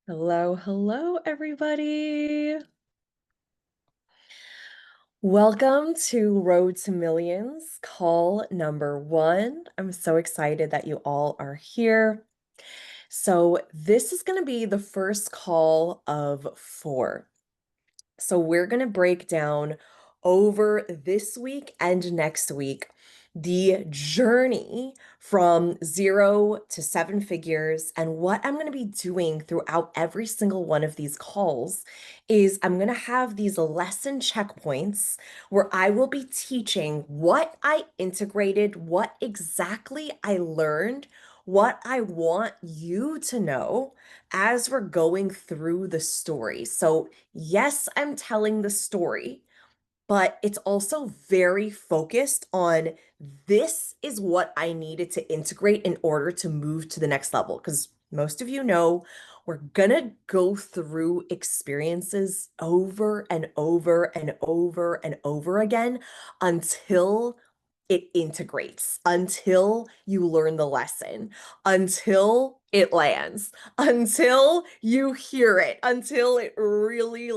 Hello, hello, everybody. Welcome to Road to Millions, call number one. I'm so excited that you all are here. So, this is going to be the first call of four. So, we're going to break down over this week and next week the journey from 0 to 7 figures. And what I'm going to be doing throughout every single one of these calls is I'm going to have these lesson checkpoints where I will be teaching what I integrated, what exactly I learned, what I want you to know as we're going through the story. So, yes, I'm telling the story, but it's also very focused on this is what I needed to integrate in order to move to the next level. Because most of you know we're gonna go through experiences over and over and over and over again until it integrates, until you learn the lesson, until it lands, until you hear it, until it really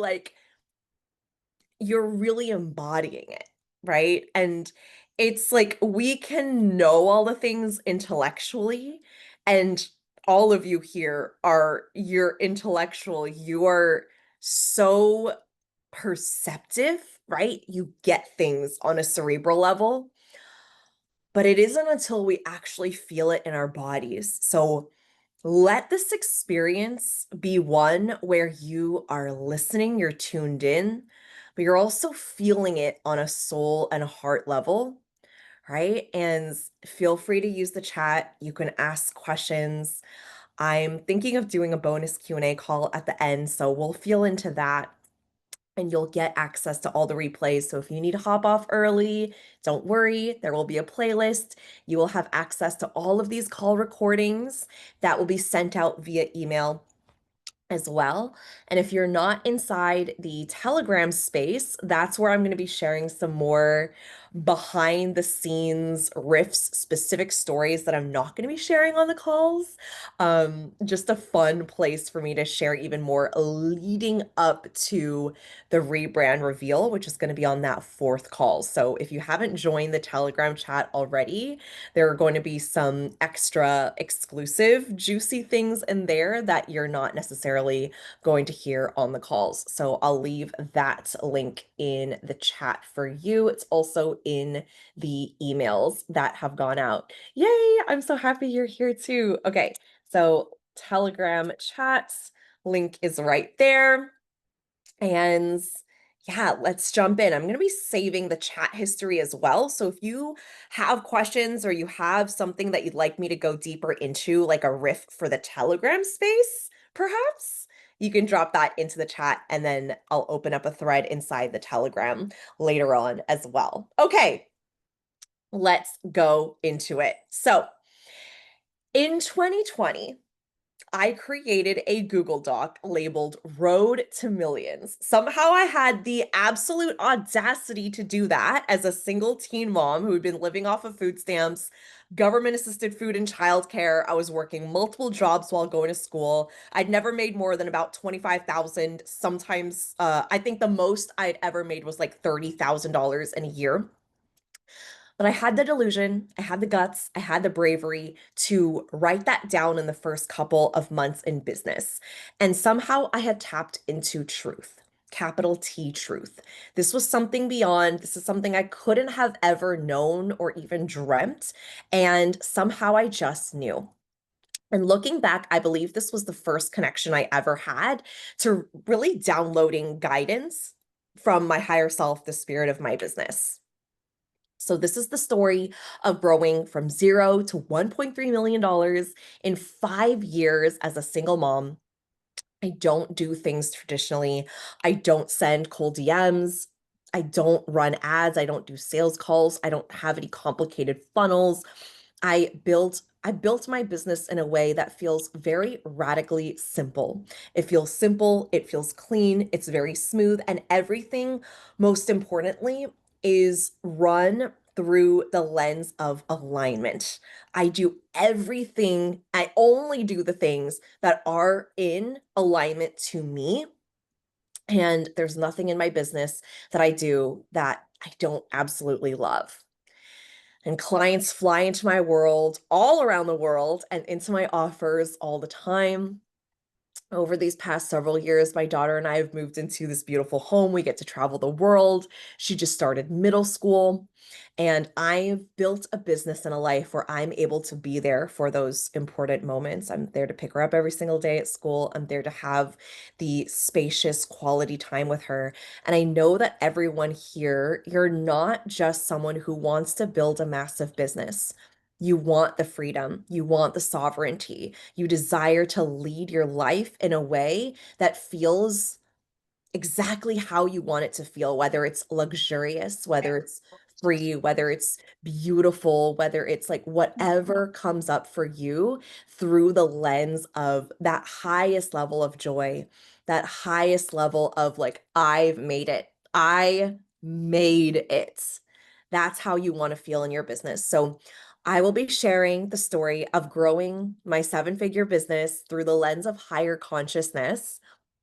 you're really embodying it, right? And it's like we can know all the things intellectually, and all of you here you're intellectual, you are so perceptive, right? You get things on a cerebral level, but it isn't until we actually feel it in our bodies. So let this experience be one where you are listening, you're tuned in, but you're also feeling it on a soul and a heart level, right? And feel free to use the chat. You can ask questions. I'm thinking of doing a bonus Q&A call at the end, so we'll feel into that and you'll get access to all the replays. So if you need to hop off early, don't worry, there will be a playlist. You will have access to all of these call recordings that will be sent out via email as well. And if you're not inside the Telegram space, that's where I'm going to be sharing some more behind the scenes riffs, specific stories that I'm not going to be sharing on the calls. Just a fun place for me to share even more leading up to the rebrand reveal, which is going to be on that fourth call. So if you haven't joined the Telegram chat already, there are going to be some extra exclusive, juicy things in there that you're not necessarily going to hear on the calls. So I'll leave that link in the chat for you. It's also in the emails that have gone out. Yay! I'm so happy you're here too. Okay, so Telegram chats link is right there. And yeah, let's jump in. I'm going to be saving the chat history as well. So if you have questions or you have something that you'd like me to go deeper into, like a riff for the Telegram space, perhaps, you can drop that into the chat and then I'll open up a thread inside the Telegram later on as well. Okay, let's go into it. So in 2020, I created a Google Doc labeled Road to Millions. Somehow I had the absolute audacity to do that as a single teen mom who had been living off of food stamps, government assisted food and childcare. I was working multiple jobs while going to school. I'd never made more than about 25,000. Sometimes I think the most I'd ever made was like $30,000 in a year. But I had the delusion, I had the guts, I had the bravery to write that down in the first couple of months in business. And somehow I had tapped into truth, capital T truth. This was something beyond, this is something I couldn't have ever known or even dreamt. And somehow I just knew. And looking back, I believe this was the first connection I ever had to really downloading guidance from my higher self, the spirit of my business. So this is the story of growing from 0 to $1.3 million in 5 years as a single mom. I don't do things traditionally. I don't send cold DMs. I don't run ads. I don't do sales calls. I don't have any complicated funnels. I built my business in a way that feels very radically simple. It feels simple, it feels clean, it's very smooth, and everything, most importantly, is run through the lens of alignment. I only do the things that are in alignment to me. And there's nothing in my business that I do that I don't absolutely love. And clients fly into my world all around the world and into my offers all the time. Over these past several years, my daughter and I have moved into this beautiful home. We get to travel the world. She just started middle school. And I've built a business and a life where I'm able to be there for those important moments. I'm there to pick her up every single day at school. I'm there to have the spacious quality time with her. And I know that everyone here, you're not just someone who wants to build a massive business. You want the freedom, you want the sovereignty, you desire to lead your life in a way that feels exactly how you want it to feel, whether it's luxurious, whether it's free, whether it's beautiful, whether it's like whatever comes up for you through the lens of that highest level of joy, that highest level of like, I've made it. I made it. That's how you want to feel in your business. So I will be sharing the story of growing my seven-figure business through the lens of higher consciousness,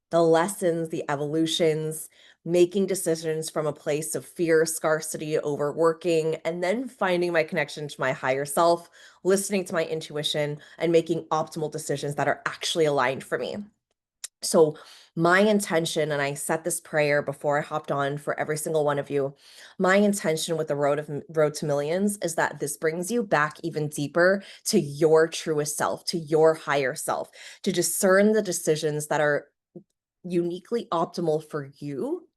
the lessons, the evolutions, making decisions from a place of fear, scarcity, overworking, and then finding my connection to my higher self, listening to my intuition, and making optimal decisions that are actually aligned for me. So, my intention, and I set this prayer before I hopped on for every single one of you. My intention with the Road to Millions is that this brings you back even deeper to your truest self, to your higher self, to discern the decisions that are uniquely optimal for you,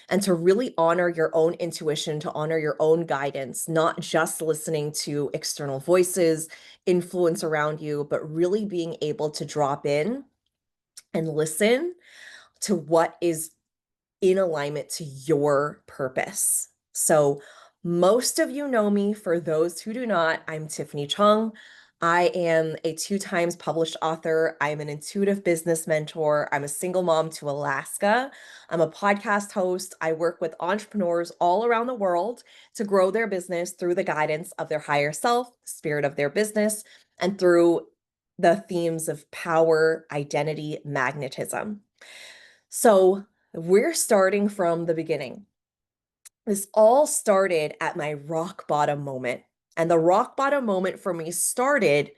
and to really honor your own intuition, to honor your own guidance, not just listening to external voices, influence around you, but really being able to drop in and listen to what is in alignment to your purpose. So, most of you know me. For those who do not, I'm Tiffany Chung. I am a 2 times published author. I'm an intuitive business mentor. I'm a single mom to Alaska. I'm a podcast host. I work with entrepreneurs all around the world to grow their business through the guidance of their higher self, spirit of their business, and through the themes of power, identity, magnetism. So, we're starting from the beginning. This all started at my rock bottom moment. And the rock bottom moment for me started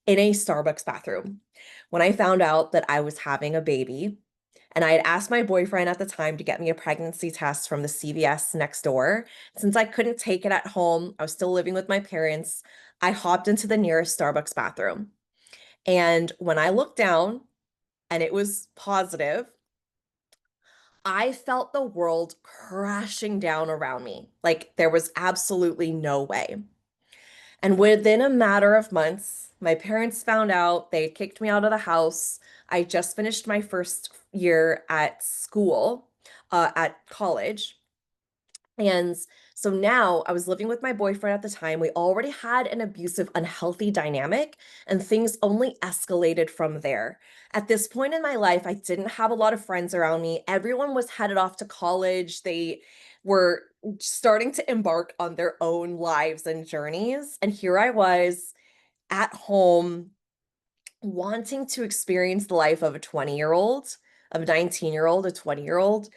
in a Starbucks bathroom when I found out that I was having a baby. And I had asked my boyfriend at the time to get me a pregnancy test from the CVS next door. Since I couldn't take it at home, I was still living with my parents. I hopped into the nearest Starbucks bathroom. And when I looked down and it was positive, I felt the world crashing down around me. Like there was absolutely no way. And within a matter of months, my parents found out. They kicked me out of the house. I just finished my first year at school, at college. And so now I was living with my boyfriend at the time. We already had an abusive, unhealthy dynamic, and things only escalated from there. At this point in my life, I didn't have a lot of friends around me. Everyone was headed off to college. They were starting to embark on their own lives and journeys. And here I was at home wanting to experience the life of a 20-year-old, of a 19-year-old, a 20-year-old,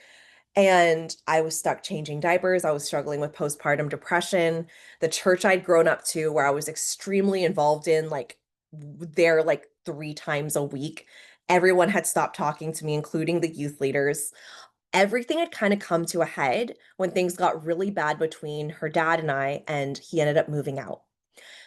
and I was stuck changing diapers. I was struggling with postpartum depression. The church I'd grown up to, where I was extremely involved in, like there like 3 times a week, everyone had stopped talking to me, including the youth leaders. Everything had kind of come to a head when things got really bad between her dad and I, and he ended up moving out.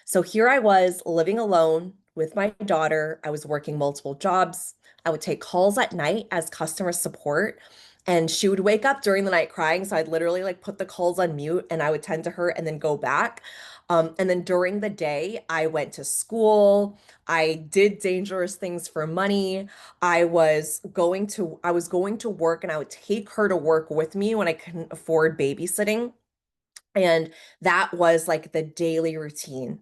So here I was living alone with my daughter. I was working multiple jobs. I would take calls at night as customer support, and she would wake up during the night crying. So I'd literally like put the calls on mute and I would tend to her and then go back. And then during the day, I went to school. I did dangerous things for money. I was going to work, and I would take her to work with me when I couldn't afford babysitting. And that was like the daily routine.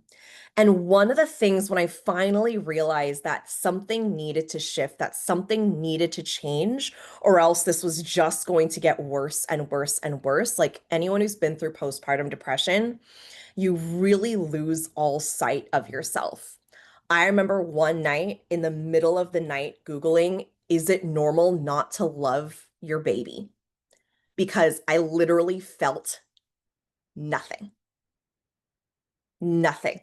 And one of the things when I finally realized that something needed to shift, that something needed to change, or else this was just going to get worse and worse and worse. Like anyone who's been through postpartum depression, you really lose all sight of yourself. I remember one night in the middle of the night Googling, is it normal not to love your baby? Because I literally felt nothing, nothing.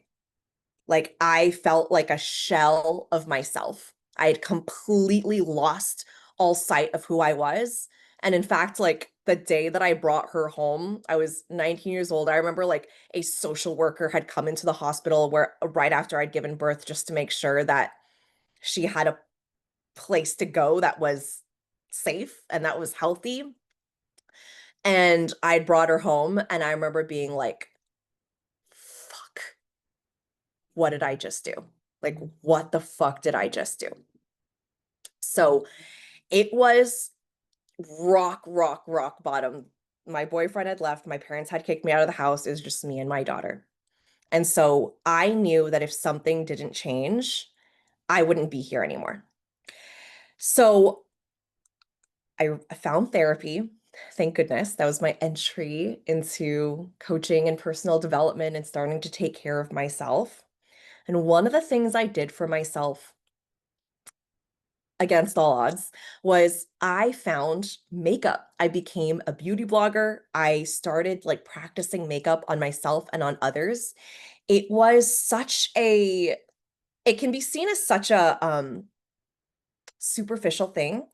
Like I felt like a shell of myself. I had completely lost all sight of who I was. And in fact, like the day that I brought her home, I was 19 years old. I remember like a social worker had come into the hospital where right after I'd given birth just to make sure that she had a place to go that was safe and that was healthy. And I'd brought her home and I remember being like, fuck, what did I just do? Like, what the fuck did I just do? So it was rock, rock, rock bottom. My boyfriend had left. My parents had kicked me out of the house. It was just me and my daughter. And so I knew that if something didn't change, I wouldn't be here anymore. So I found therapy. Thank goodness. That was my entry into coaching and personal development and starting to take care of myself. And one of the things I did for myself against all odds was I found makeup. I became a beauty blogger. I started like practicing makeup on myself and on others. It was such a it can be seen as such a superficial thing,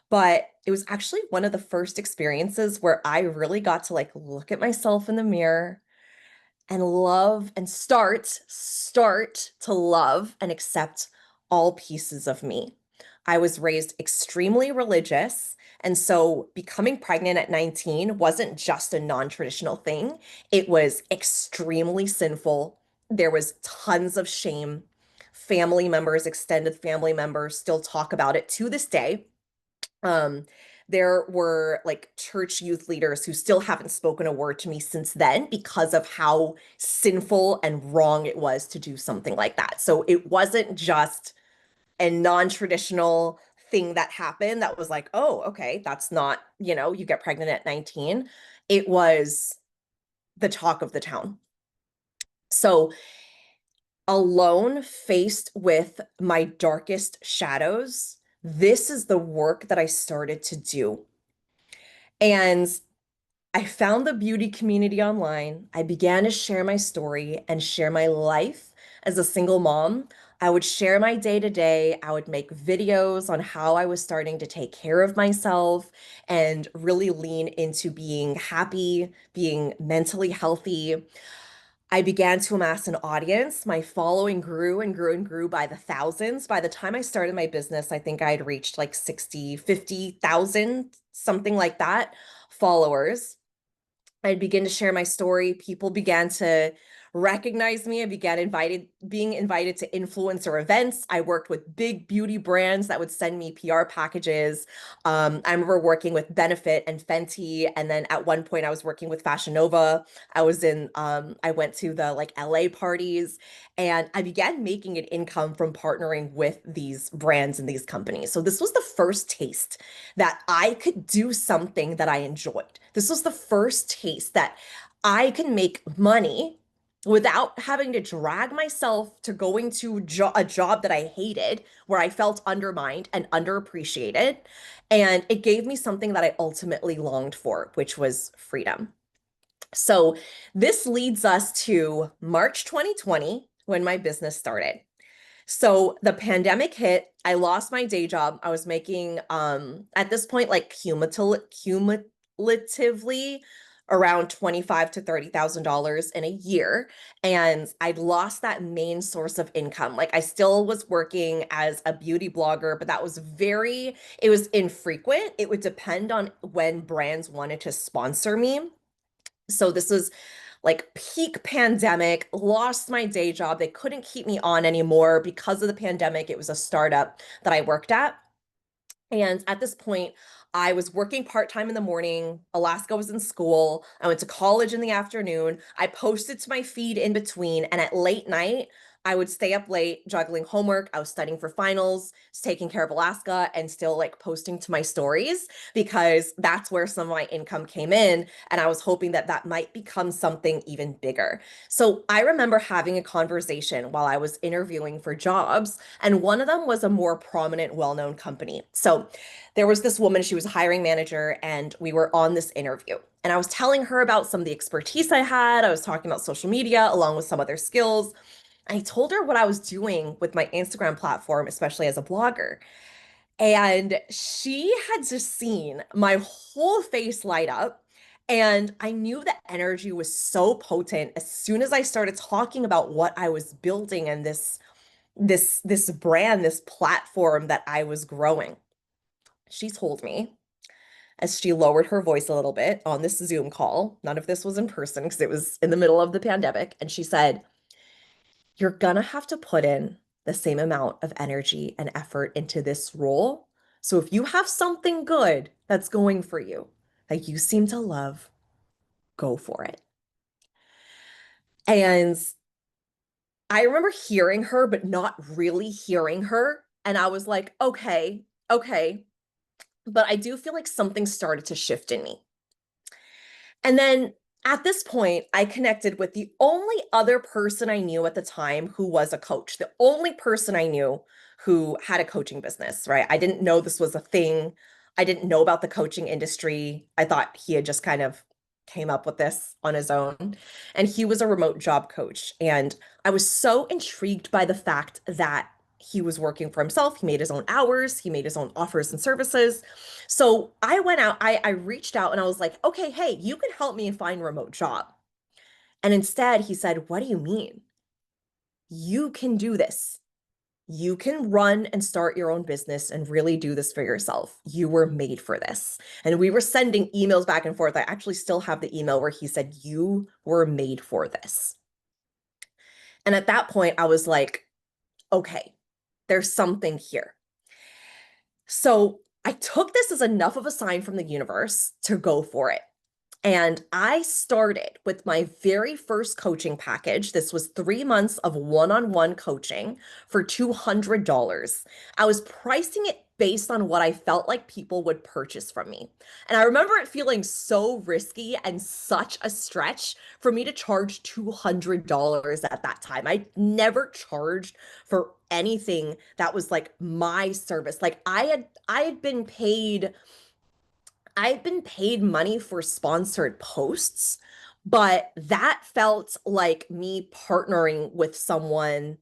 but it was actually one of the first experiences where I really got to like look at myself in the mirror and love and start to love and accept all pieces of me. I was raised extremely religious, and so becoming pregnant at 19 wasn't just a non-traditional thing. It was extremely sinful. There was tons of shame. Family members, extended family members still talk about it to this day. um, there were like church youth leaders who still haven't spoken a word to me since then because of how sinful and wrong it was to do something like that. So it wasn't just a non-traditional thing that happened that was like, oh, okay, that's not, you get pregnant at 19. It was the talk of the town. So alone, faced with my darkest shadows, this is the work that I started to do. And I found the beauty community online. I began to share my story and share my life as a single mom. I would share my day to day. I would make videos on how I was starting to take care of myself and really lean into being happy, being mentally healthy. I began to amass an audience. My following grew and grew and grew by the thousands. By the time I started my business, I think I had reached like 60, 50,000, something like that, followers. I'd begin to share my story. People began to recognize me. I began being invited to influencer events. I worked with big beauty brands that would send me PR packages. I remember working with Benefit and Fenty, and then at one point I was working with Fashion Nova. I went to the like LA parties, and I began making an income from partnering with these brands and these companies. So this was the first taste that I could do something that I enjoyed. This was the first taste that I can make money without having to drag myself to going to a job that I hated, where I felt undermined and underappreciated. And it gave me something that I ultimately longed for, which was freedom. So this leads us to March 2020 when my business started. So the pandemic hit. I lost my day job. I was making at this point like cumulatively around 25 to $30,000 in a year, and I'd lost that main source of income. Like I still was working as a beauty blogger, but that was it was infrequent. It would depend on when brands wanted to sponsor me. So this was like peak pandemic, lost my day job. They couldn't keep me on anymore because of the pandemic. It was a startup that I worked at. And at this point, I was working part-time in the morning. Alaska was in school. I went to college in the afternoon. I posted to my feed in between. And at late night, I would stay up late juggling homework. I was studying for finals, taking care of Alaska, and still like posting to my stories because that's where some of my income came in. And I was hoping that that might become something even bigger. So I remember having a conversation while I was interviewing for jobs, and one of them was a more prominent, well-known company. So there was this woman, she was a hiring manager, and we were on this interview. And I was telling her about some of the expertise I had. I was talking about social media along with some other skills. I told her what I was doing with my Instagram platform, especially as a blogger. And she had just seen my whole face light up. And I knew the energy was so potent as soon as I started talking about what I was building and this brand, this platform that I was growing. She told me as she lowered her voice a little bit on this Zoom call. None of this was in person because it was in the middle of the pandemic. And she said, you're gonna have to put in the same amount of energy and effort into this role. So if you have something good that's going for you, that you seem to love, go for it. And I remember hearing her, but not really hearing her. And I was like, okay, okay. But I do feel like something started to shift in me. And then at this point, I connected with the only other person I knew at the time who was a coach, the only person I knew who had a coaching business, right? I didn't know this was a thing. I didn't know about the coaching industry. I thought he had just kind of came up with this on his own. And he was a remote job coach. And I was so intrigued by the fact that he was working for himself. He made his own hours, he made his own offers and services. So I went out, I reached out and I was like, okay, hey, you can help me find a remote job. And instead, he said, what do you mean? You can do this. You can run and start your own business and really do this for yourself. You were made for this. And we were sending emails back and forth. I actually still have the email where he said, you were made for this. And at that point, I was like, okay, there's something here. So I took this as enough of a sign from the universe to go for it. And I started with my very first coaching package. This was 3 months of one-on-one coaching for $200. I was pricing it based on what I felt like people would purchase from me. And I remember it feeling so risky and such a stretch for me to charge $200 at that time. I never charged for anything that was like my service. Like I had been paid I've been paid money for sponsored posts, but that felt like me partnering with someone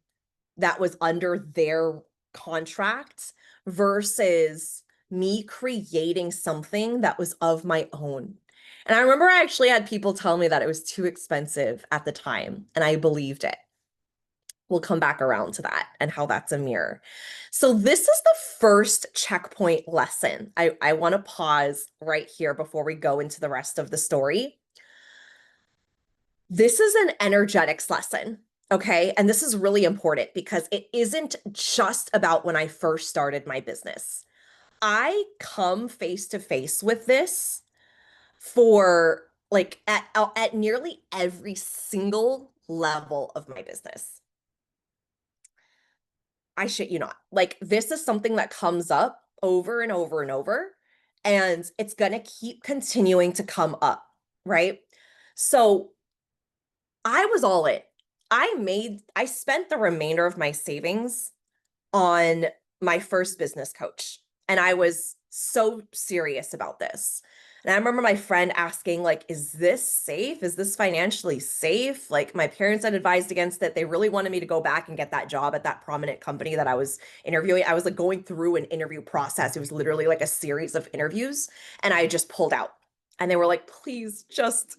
that was under their contract versus me creating something that was of my own. And I remember I actually had people tell me that it was too expensive at the time, and I believed it. We'll come back around to that and how that's a mirror. So this is the first checkpoint lesson. I want to pause right here before we go into the rest of the story. This is an energetics lesson, okay? And this is really important because it isn't just about when I first started my business. I come face to face with this for like at nearly every single level of my business. I shit you not. Like this is something that comes up over and over and over, and it's going to keep continuing to come up, right? So I was all in. I spent the remainder of my savings on my first business coach. And I was so serious about this. And I remember my friend asking, like, is this safe? Is this financially safe? Like, my parents had advised against it. They really wanted me to go back and get that job at that prominent company that I was interviewing. I was like going through an interview process. It was literally like a series of interviews, and I just pulled out. And they were like, please just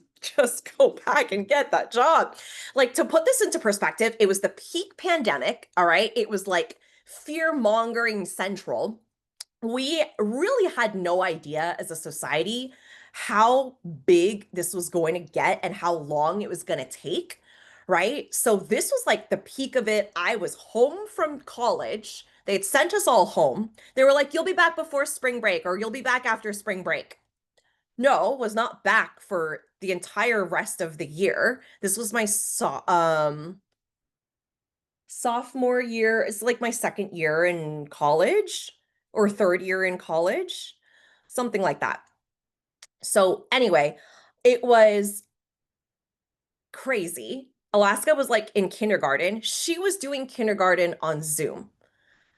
go back and get that job. Like to put this into perspective, it was the peak pandemic, all right? It was like fear mongering central. We really had no idea as a society how big this was going to get and how long it was going to take, right? So this was like the peak of it. I was home from college. They had sent us all home. They were like, you'll be back before spring break, or you'll be back after spring break. No, was not back for the entire rest of the year. This was my sophomore year. It's like my second year in college or third year in college, something like that. So anyway, it was crazy. Alaska was like in kindergarten. She was doing kindergarten on Zoom.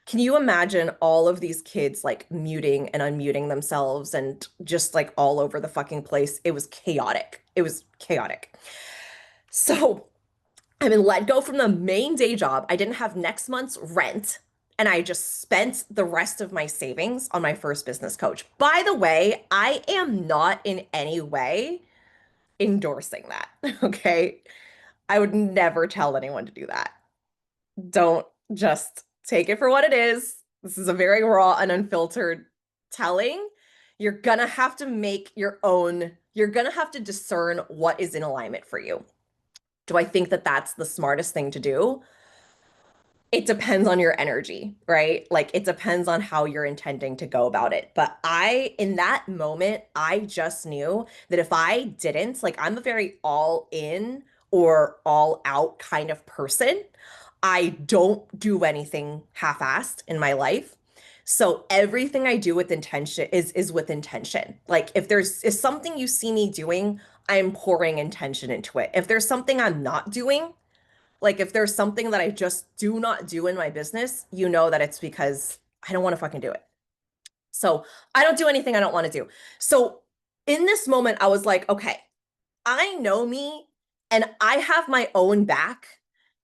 Can you imagine all of these kids like muting and unmuting themselves and just like all over the fucking place? It was chaotic. It was chaotic. So I've been let go from the main day job. I didn't have next month's rent. And I just spent the rest of my savings on my first business coach. By the way, I am not in any way endorsing that. Okay. I would never tell anyone to do that. Don't, just take it for what it is. This is a very raw and unfiltered telling. You're gonna have to make your own, you're gonna have to discern what is in alignment for you. Do I think that that's the smartest thing to do? It depends on your energy, right? Like it depends on how you're intending to go about it. But in that moment, I just knew that if I didn't, like I'm a very all in or all out kind of person. I don't do anything half-assed in my life. So everything I do with intention is with intention. Like if there's is something you see me doing, I'm pouring intention into it. If there's something I'm not doing, like if there's something that I just do not do in my business, you know that it's because I don't want to fucking do it. So I don't do anything I don't want to do. So in this moment, I was like, okay, I know me and I have my own back.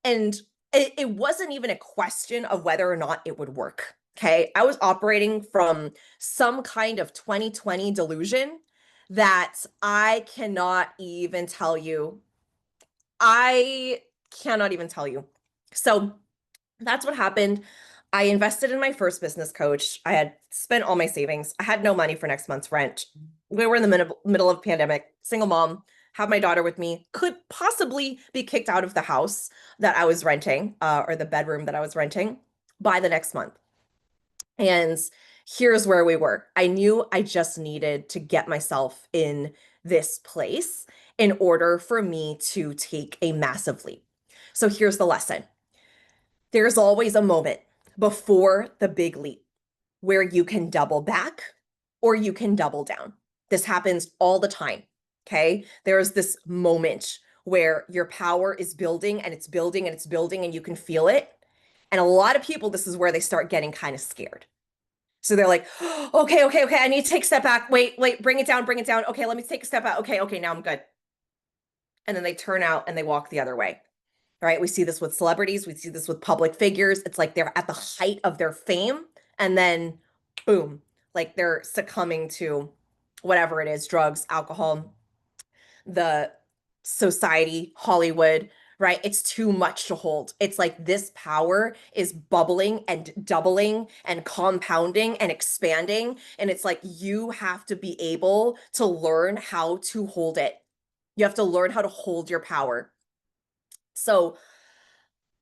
And it wasn't even a question of whether or not it would work. Okay. I was operating from some kind of 2020 delusion that I cannot even tell you. I cannot even tell you. So that's what happened. I invested in my first business coach. I had spent all my savings. I had no money for next month's rent. We were in the middle of pandemic, single mom, have my daughter with me, could possibly be kicked out of the house that I was renting, or the bedroom that I was renting by the next month. And here's where we were. I knew I just needed to get myself in this place in order for me to take a massive leap. So here's the lesson. There's always a moment before the big leap where you can double back or you can double down. This happens all the time. Okay. There's this moment where your power is building and it's building and it's building and you can feel it. And a lot of people, this is where they start getting kind of scared. So they're like, okay, okay, okay, I need to take a step back. Wait, wait, bring it down, bring it down. Okay, let me take a step out. Okay, okay, now I'm good. And then they turn out and they walk the other way. Right? We see this with celebrities, we see this with public figures. It's like they're at the height of their fame and then boom, like they're succumbing to whatever it is, drugs, alcohol, the society, Hollywood, right? It's too much to hold. It's like this power is bubbling and doubling and compounding and expanding. And it's like you have to be able to learn how to hold it. You have to learn how to hold your power. So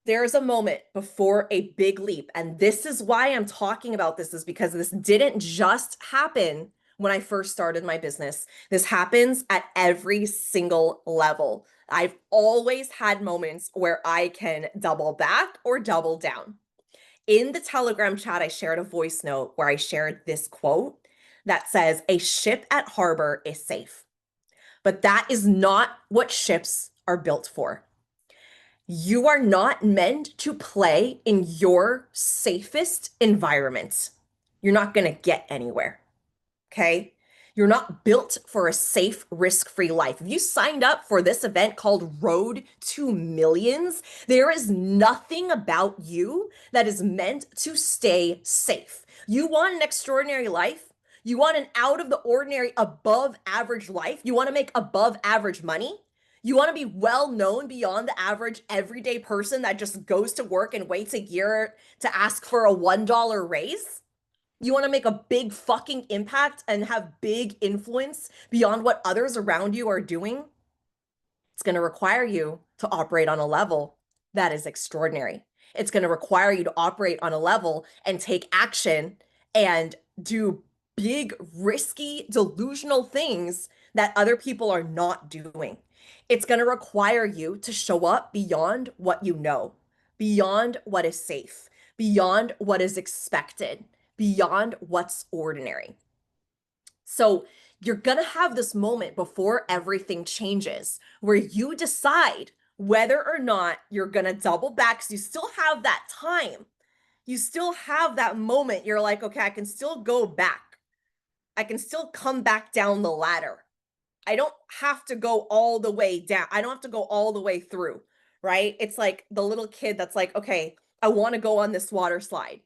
there's a moment before a big leap. And this is why I'm talking about this, is because this didn't just happen when I first started my business. This happens at every single level. I've always had moments where I can double back or double down. In the Telegram chat, I shared a voice note where I shared this quote that says, "A ship at harbor is safe." But that is not what ships are built for. You are not meant to play in your safest environment. You're not going to get anywhere. Okay. You're not built for a safe, risk-free life. If you signed up for this event called Road to Millions, there is nothing about you that is meant to stay safe. You want an extraordinary life? You want an out of the ordinary, above average life? You want to make above average money? You want to be well known beyond the average everyday person that just goes to work and waits a year to ask for a $1 raise? You want to make a big fucking impact and have big influence beyond what others around you are doing? It's going to require you to operate on a level that is extraordinary. It's going to require you to operate on a level and take action and do big, risky, delusional things that other people are not doing. It's going to require you to show up beyond what you know, beyond what is safe, beyond what is expected, beyond what's ordinary. So you're going to have this moment before everything changes where you decide whether or not you're going to double back because you still have that time. You still have that moment. You're like, okay, I can still go back. I can still come back down the ladder. I don't have to go all the way down. I don't have to go all the way through, right? It's like the little kid that's like, okay, I want to go on this water slide,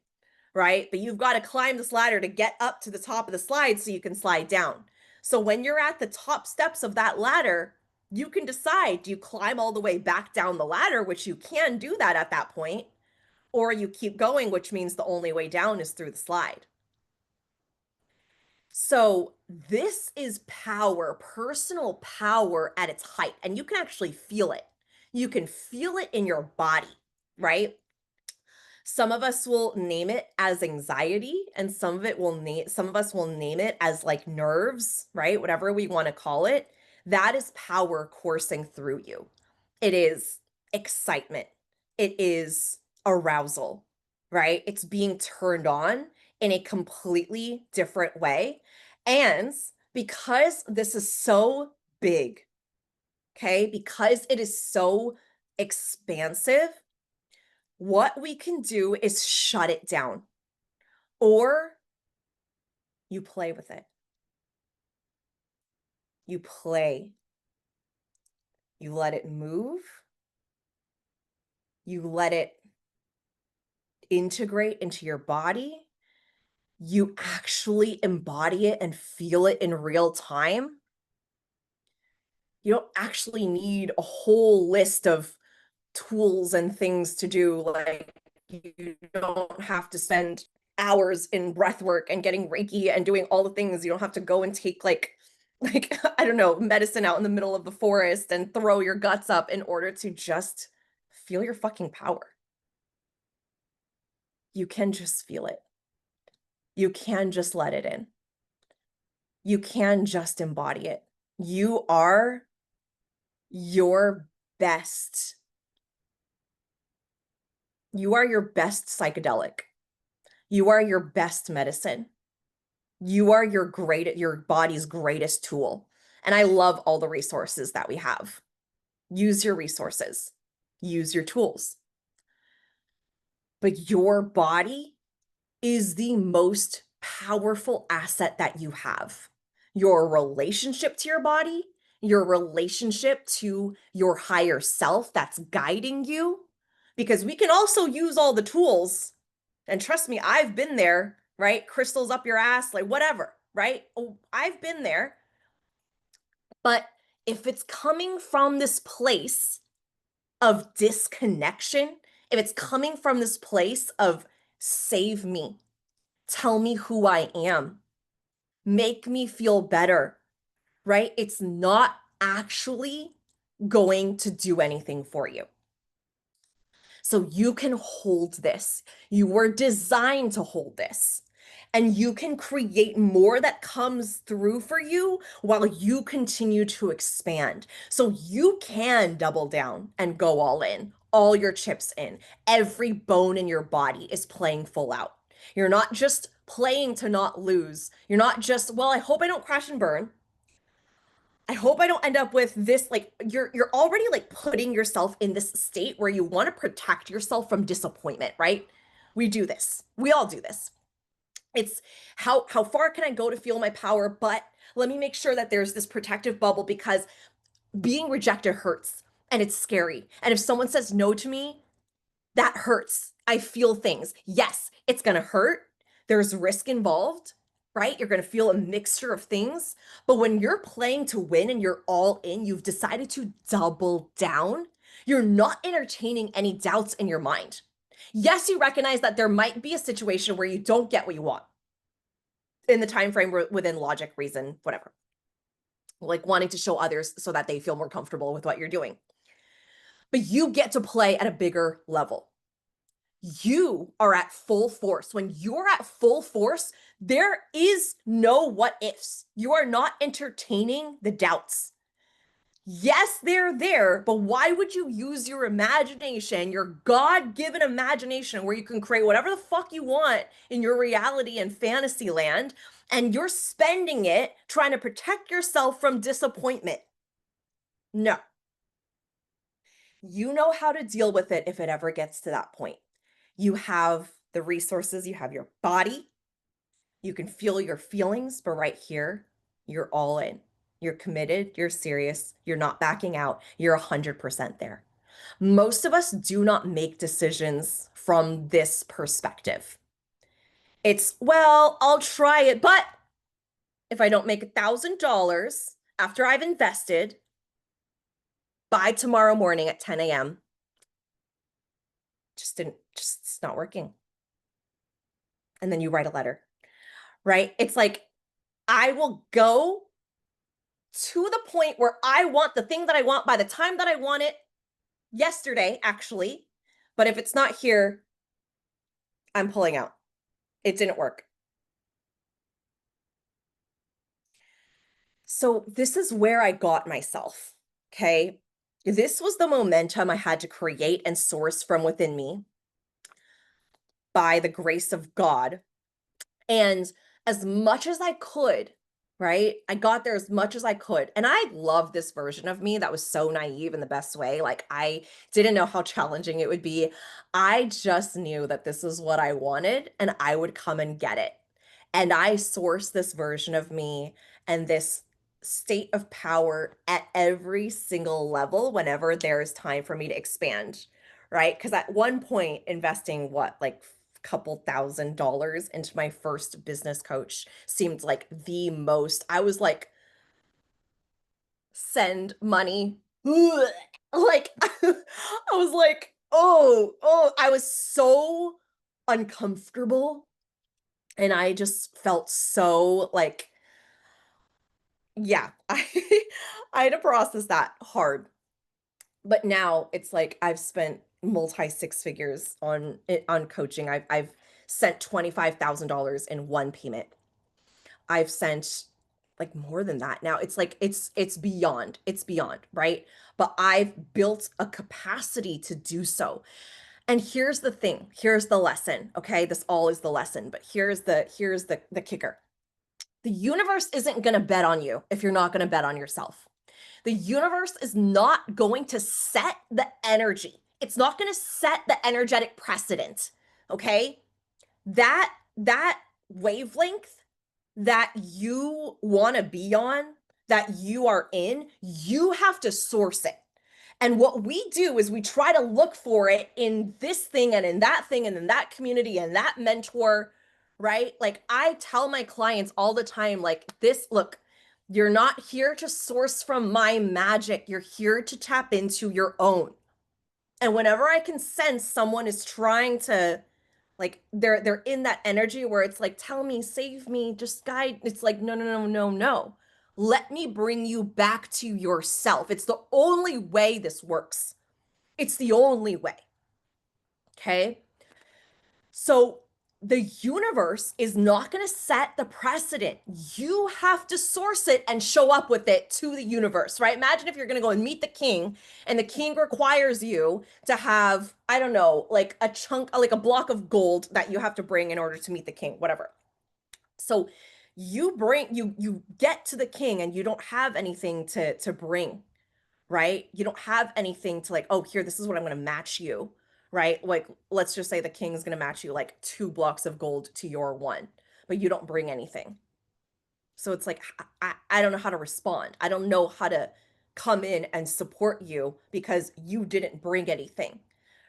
right? But you've got to climb this ladder to get up to the top of the slide so you can slide down. So when you're at the top steps of that ladder, you can decide, do you climb all the way back down the ladder, which you can do that at that point, or you keep going, which means the only way down is through the slide. So this is power, personal power at its height, and you can actually feel it. You can feel it in your body, right? Some of us will name it as anxiety, and some of us will name it as like nerves, right? Whatever we want to call it. That is power coursing through you. It is excitement. It is arousal, right? It's being turned on in a completely different way. And because this is so big, okay, because it is so expansive, what we can do is shut it down, or you play with it. You play. You let it move. You let it integrate into your body. You actually embody it and feel it in real time. You don't actually need a whole list of tools and things to do. Like, you don't have to spend hours in breath work and getting Reiki and doing all the things. You don't have to go and take like I don't know, medicine out in the middle of the forest and throw your guts up in order to just feel your fucking power. You can just feel it. You can just let it in. You can just embody it. You are your best. You are your best psychedelic. You are your best medicine. You are your body's greatest tool. And I love all the resources that we have. Use your resources. Use your tools. But your body is the most powerful asset that you have. Your relationship to your body, your relationship to your higher self that's guiding you, because we can also use all the tools. And trust me, I've been there, right? Crystals up your ass, like whatever, right? Oh, I've been there. But if it's coming from this place of disconnection, if it's coming from this place of save me, tell me who I am, make me feel better, right? It's not actually going to do anything for you. So you can hold this. You were designed to hold this. And you can create more that comes through for you while you continue to expand. So you can double down and go all in, all your chips in. Every bone in your body is playing full out. You're not just playing to not lose. You're not just, well, I hope I don't crash and burn. I hope I don't end up with this, like you're already like putting yourself in this state where you want to protect yourself from disappointment, right? We do this. We all do this. It's how far can I go to feel my power, but let me make sure that there's this protective bubble because being rejected hurts and it's scary. And if someone says no to me, that hurts. I feel things. Yes, it's going to hurt. There's risk involved, right? You're going to feel a mixture of things. But when you're playing to win and you're all in, you've decided to double down, you're not entertaining any doubts in your mind. Yes, you recognize that there might be a situation where you don't get what you want in the time frame within logic, reason, whatever. Like wanting to show others so that they feel more comfortable with what you're doing. But you get to play at a bigger level. You are at full force. When you're at full force, there is no what ifs. You are not entertaining the doubts. Yes, they're there, but why would you use your imagination, your God-given imagination, where you can create whatever the fuck you want in your reality and fantasy land, and you're spending it trying to protect yourself from disappointment? No. You know how to deal with it if it ever gets to that point. You have the resources, you have your body, you can feel your feelings, but right here, you're all in. You're committed, you're serious, you're not backing out, you're 100% there. Most of us do not make decisions from this perspective. It's, well, I'll try it, but if I don't make $1,000 after I've invested by tomorrow morning at 10 a.m., just it's not working. And then you write a letter, right? It's like, I will go to the point where I want the thing that I want by the time that I want it yesterday, actually. But if it's not here, I'm pulling out. It didn't work. So this is where I got myself. Okay. This was the momentum I had to create and source from within me by the grace of God. And as much as I could, right? I got there as much as I could. And I love this version of me that was so naive in the best way. Like, I didn't know how challenging it would be. I just knew that this is what I wanted and I would come and get it. And I sourced this version of me and this state of power at every single level whenever there is time for me to expand, right? Because at one point, investing what, like couple $1,000s into my first business coach seemed like the most. I was like, send money. Ugh. Like, I was like, oh, I was so uncomfortable. And I just felt so like, yeah, I had to process that hard. But now it's like I've spent multi six figures on it on coaching. I've sent $25,000 in one payment. I've sent like more than that. Now it's like it's beyond, right? But I've built a capacity to do so. And here's the thing. Here's the lesson. Okay? This all is the lesson, but here's the kicker. The universe isn't going to bet on you if you're not going to bet on yourself. The universe is not going to set the energy. It's not going to set the energetic precedent. Okay? That wavelength that you want to be on, that you are in, you have to source it. And what we do is we try to look for it in this thing and in that thing and in that community and that mentor, right? Like, I tell my clients all the time, like, this, look, you're not here to source from my magic. You're here to tap into your own. And whenever I can sense someone is trying to, like, they're in that energy where it's like, tell me, save me, just guide, it's like, no, no, no, no, no, let me bring you back to yourself. It's the only way this works. It's the only way. Okay. So the universe is not going to set the precedent. You have to source it and show up with it to the universe, right? Imagine if you're going to go and meet the king and the king requires you to have, I don't know, like a chunk, like a block of gold that you have to bring in order to meet the king, whatever. So you get to the king and you don't have anything to bring, right? You don't have anything to, like, oh, here, this is what I'm going to match you, right? Like, let's just say the king is going to match you like 2 blocks of gold to your one, but you don't bring anything. So it's like, I don't know how to respond. I don't know how to come in and support you because you didn't bring anything,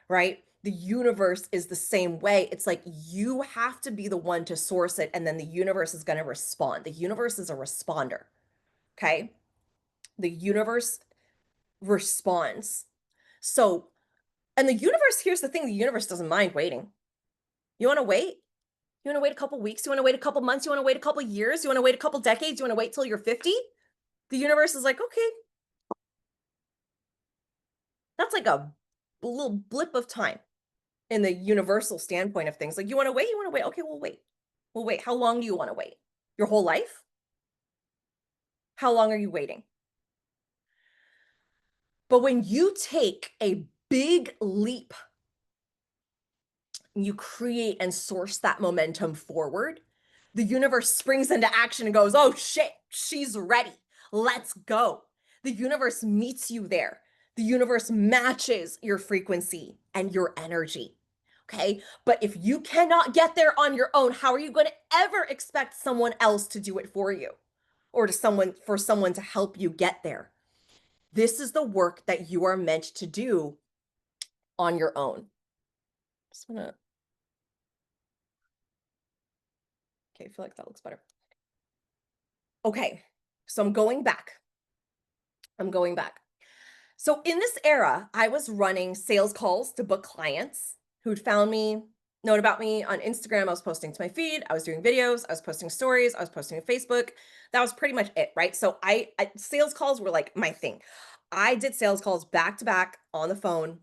right? The universe is the same way. It's like you have to be the one to source it, and then the universe is going to respond. The universe is a responder, okay? The universe responds. So, and the universe, here's the thing, the universe doesn't mind waiting. You want to wait? You want to wait a couple weeks? You want to wait a couple months? You want to wait a couple years? You want to wait a couple decades? You want to wait till you're 50? The universe is like, okay, that's like a little blip of time. in the universal standpoint of things. Like, you want to wait? You want to wait? Okay, we'll wait. We'll wait. How long do you want to wait? Your whole life? How long are you waiting? But when you take a big leap, you create and source that momentum forward, the universe springs into action and goes, oh shit, she's ready. Let's go. The universe meets you there. The universe matches your frequency and your energy. Okay. But if you cannot get there on your own, how are you going to ever expect someone else to do it for you, or for someone to help you get there? This is the work that you are meant to do on your own. Just wanna, okay, I feel like that looks better. Okay, so I'm going back. I'm going back. So in this era, I was running sales calls to book clients who'd found me, known about me on Instagram. I was posting to my feed. I was doing videos. I was posting stories. I was posting to Facebook. That was pretty much it, right? So sales calls were like my thing. I did sales calls back to back on the phone,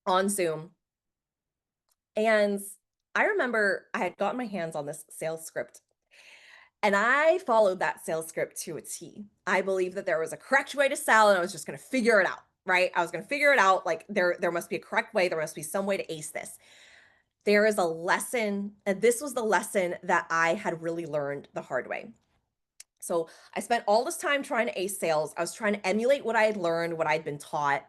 on Zoom. And I remember I had gotten my hands on this sales script, and I followed that sales script to a T. I believe that there was a correct way to sell, and I was just going to figure it out, right? I was going to figure it out. Like, there must be a correct way. There must be some way to ace this. There is a lesson, and this was the lesson that I had really learned the hard way. So I spent all this time trying to ace sales. I was trying to emulate what I had learned, what I'd been taught.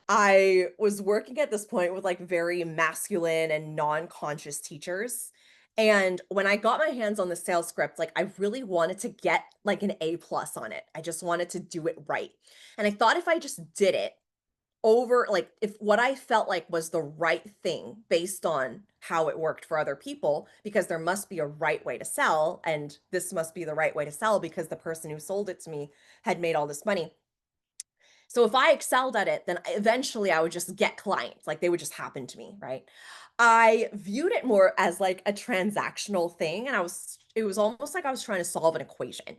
I was working at this point with like very masculine and non-conscious teachers. And when I got my hands on the sales script, like, I really wanted to get like an A plus on it. I just wanted to do it right. And I thought if I just did it over, like, if what I felt like was the right thing based on how it worked for other people, because there must be a right way to sell. And this must be the right way to sell because the person who sold it to me had made all this money. So if I excelled at it, then eventually I would just get clients, like, they would just happen to me, right? I viewed it more as like a transactional thing, and it was almost like I was trying to solve an equation.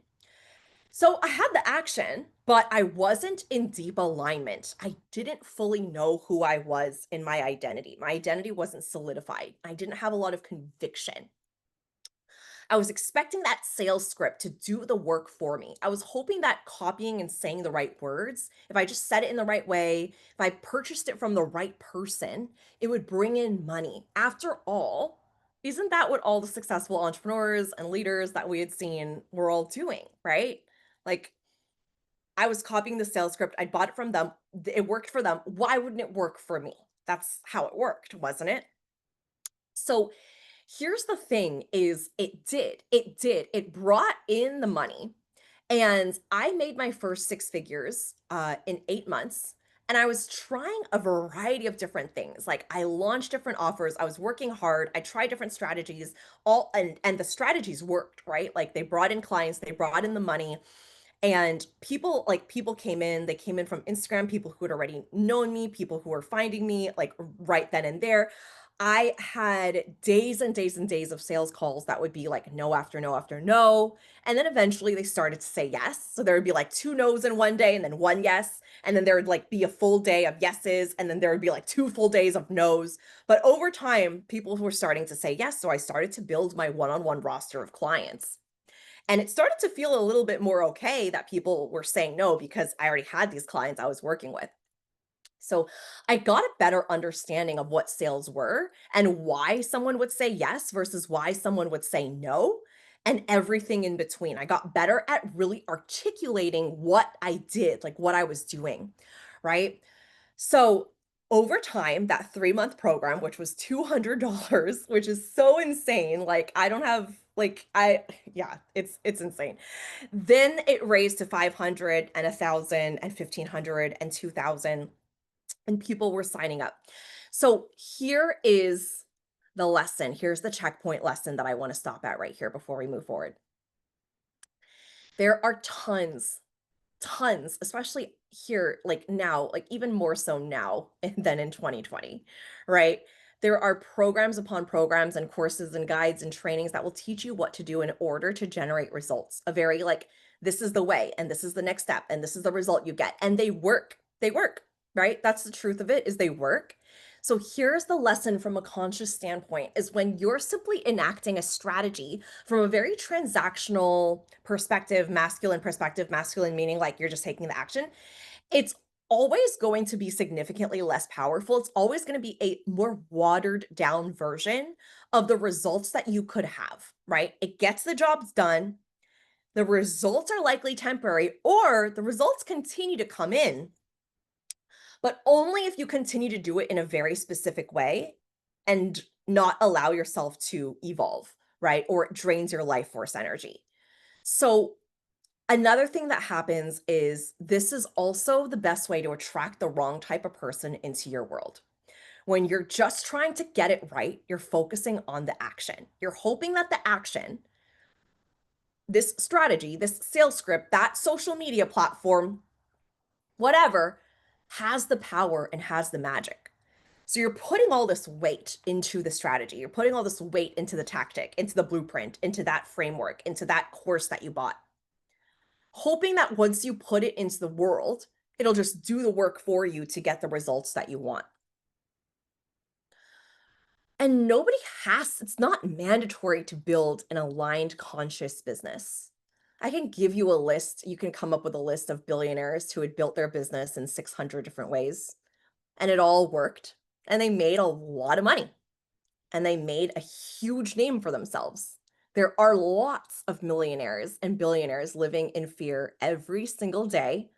So I had the action, but I wasn't in deep alignment. I didn't fully know who I was in my identity. My identity wasn't solidified. I didn't have a lot of conviction. I was expecting that sales script to do the work for me. I was hoping that copying and saying the right words, if I just said it in the right way, if I purchased it from the right person, it would bring in money. After all, isn't that what all the successful entrepreneurs and leaders that we had seen were all doing, right? Like, I was copying the sales script. I bought it from them. It worked for them. Why wouldn't it work for me? That's how it worked, wasn't it? So here's the thing is it brought in the money, and I made my first six figures in 8 months. And I was trying a variety of different things. Like, I launched different offers. I was working hard. I tried different strategies, all and the strategies worked, right? Like, they brought in clients, they brought in the money, and people came in. They came in from Instagram, people who had already known me, people who were finding me like right then and there. I had days and days and days of sales calls that would be like no after no after no. And then eventually they started to say yes. So there would be like two no's in one day and then one yes. And then there would like be a full day of yeses. And then there would be like two full days of no's. But over time, people were starting to say yes. So I started to build my one on one roster of clients. And it started to feel a little bit more okay that people were saying no because I already had these clients I was working with. So I got a better understanding of what sales were and why someone would say yes versus why someone would say no, and everything in between. I got better at really articulating what I did, like what I was doing, right? So over time, that 3 month program, which was $200, which is so insane. Like, I don't have like yeah, it's insane. Then it raised to 500 and 1,000 and 1,500 and 2,000, and people were signing up. So here is the lesson. Here's the checkpoint lesson that I want to stop at right here before we move forward. There are tons, especially here, like now, like even more so now than in 2020, right? There are programs upon programs and courses and guides and trainings that will teach you what to do in order to generate results. A very like, this is the way, and this is the next step, and this is the result you get. And they work. They work, right? That's the truth of it, is they work. So here's the lesson from a conscious standpoint is when you're simply enacting a strategy from a very transactional perspective, masculine meaning like you're just taking the action, it's always going to be significantly less powerful. It's always going to be a more watered down version of the results that you could have, right? It gets the jobs done. The results are likely temporary, or the results continue to come in, but only if you continue to do it in a very specific way and not allow yourself to evolve, right? Or it drains your life force energy. So, another thing that happens is this is also the best way to attract the wrong type of person into your world. When you're just trying to get it right, you're focusing on the action. You're hoping that the action, this strategy, this sales script, that social media platform, whatever, has the power and has the magic. So you're putting all this weight into the strategy. You're putting all this weight into the tactic, into the blueprint, into that framework, into that course that you bought, hoping that once you put it into the world, it'll just do the work for you to get the results that you want. And it's not mandatory to build an aligned conscious business. I can give you a list. You can come up with a list of billionaires who had built their business in 600 different ways, and it all worked, and they made a lot of money, and they made a huge name for themselves. There are lots of millionaires and billionaires living in fear every single day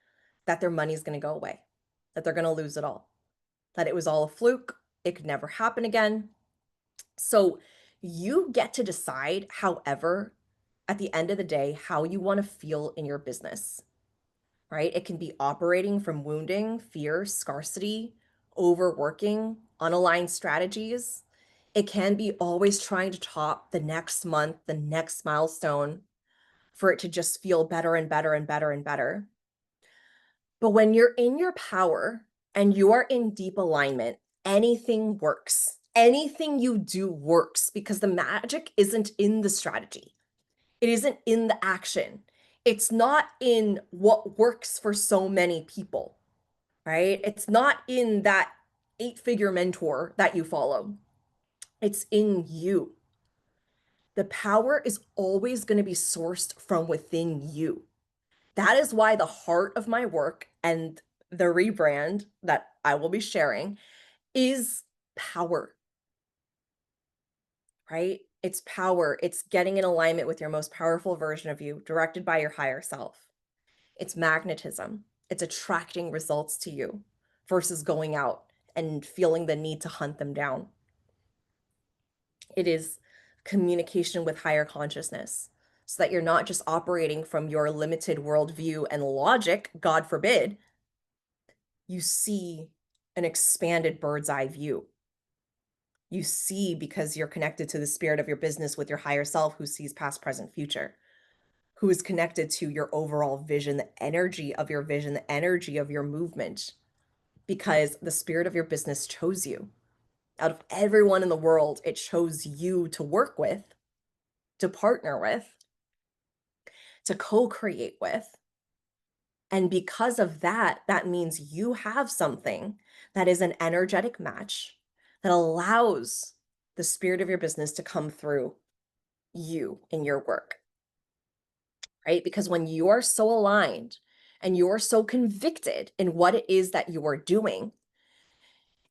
that their money's going to go away, that they're going to lose it all, that it was all a fluke, it could never happen again. So you get to decide, however, at the end of the day, how you want to feel in your business, right? It can be operating from wounding, fear, scarcity, overworking, unaligned strategies. It can be always trying to top the next month, the next milestone for it to just feel better and better and better and better. But when you're in your power and you are in deep alignment, anything works. Anything you do works because the magic isn't in the strategy. It isn't in the action. It's not in what works for so many people, right? It's not in that 8-figure mentor that you follow. It's in you. The power is always going to be sourced from within you. That is why the heart of my work and the rebrand that I will be sharing is power, right? It's power. It's getting in alignment with your most powerful version of you, directed by your higher self. It's magnetism. It's attracting results to you versus going out and feeling the need to hunt them down. It is communication with higher consciousness so that you're not just operating from your limited worldview and logic, God forbid, you see an expanded bird's eye view. You see because you're connected to the spirit of your business with your higher self who sees past, present, future, who is connected to your overall vision, the energy of your vision, the energy of your movement, because the spirit of your business chose you. Out of everyone in the world, it chose you to work with, to partner with, to co-create with. And because of that, that means you have something that is an energetic match that allows the spirit of your business to come through you in your work, right? Because when you are so aligned and you're so convicted in what it is that you are doing,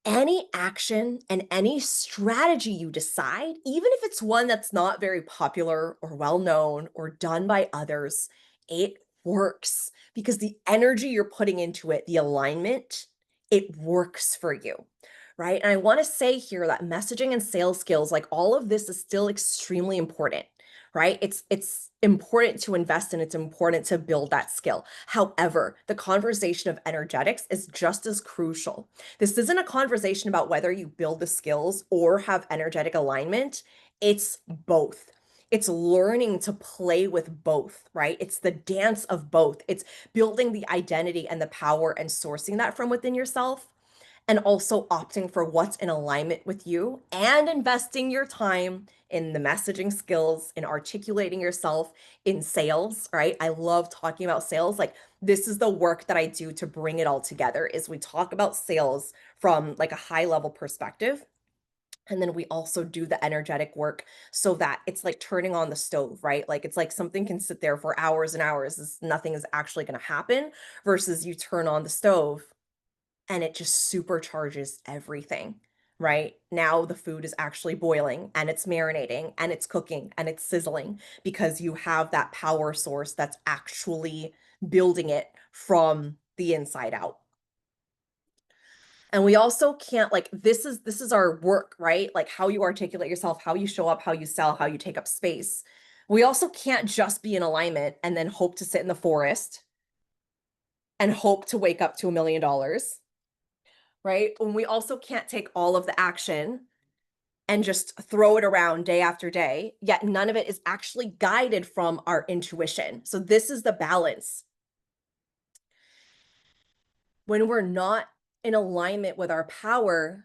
any action and any strategy you decide, even if it's one that's not very popular or well known or done by others, it works because the energy you're putting into it, the alignment, it works for you. Right. And I want to say here that messaging and sales skills, like all of this is still extremely important, right? It's important to invest in, it's important to build that skill. However, the conversation of energetics is just as crucial. This isn't a conversation about whether you build the skills or have energetic alignment. It's both. It's learning to play with both, right? It's the dance of both. It's building the identity and the power and sourcing that from within yourself, and also opting for what's in alignment with you and investing your time in the messaging skills, in articulating yourself, in sales, right? I love talking about sales. Like this is the work that I do to bring it all together is we talk about sales from like a high level perspective. And then we also do the energetic work so that it's like turning on the stove, right? Like it's like something can sit there for hours and hours. Nothing is actually going to happen versus you turn on the stove and it just supercharges everything, right? Now the food is actually boiling and it's marinating and it's cooking and it's sizzling because you have that power source that's actually building it from the inside out. And we also can't like this is our work, right? Like how you articulate yourself, how you show up, how you sell, how you take up space. We also can't just be in alignment and then hope to sit in the forest and hope to wake up to $1 million, right? And we also can't take all of the action and just throw it around day after day, yet none of it is actually guided from our intuition. So this is the balance. When we're not in alignment with our power,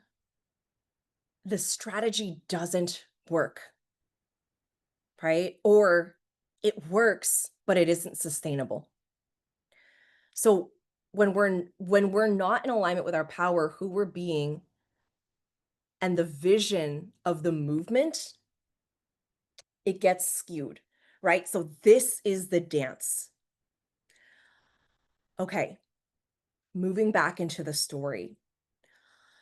the strategy doesn't work, right? Or it works, but it isn't sustainable. So when we're not in alignment with our power, who we're being, and the vision of the movement, it gets skewed, right? So this is the dance. Okay, moving back into the story.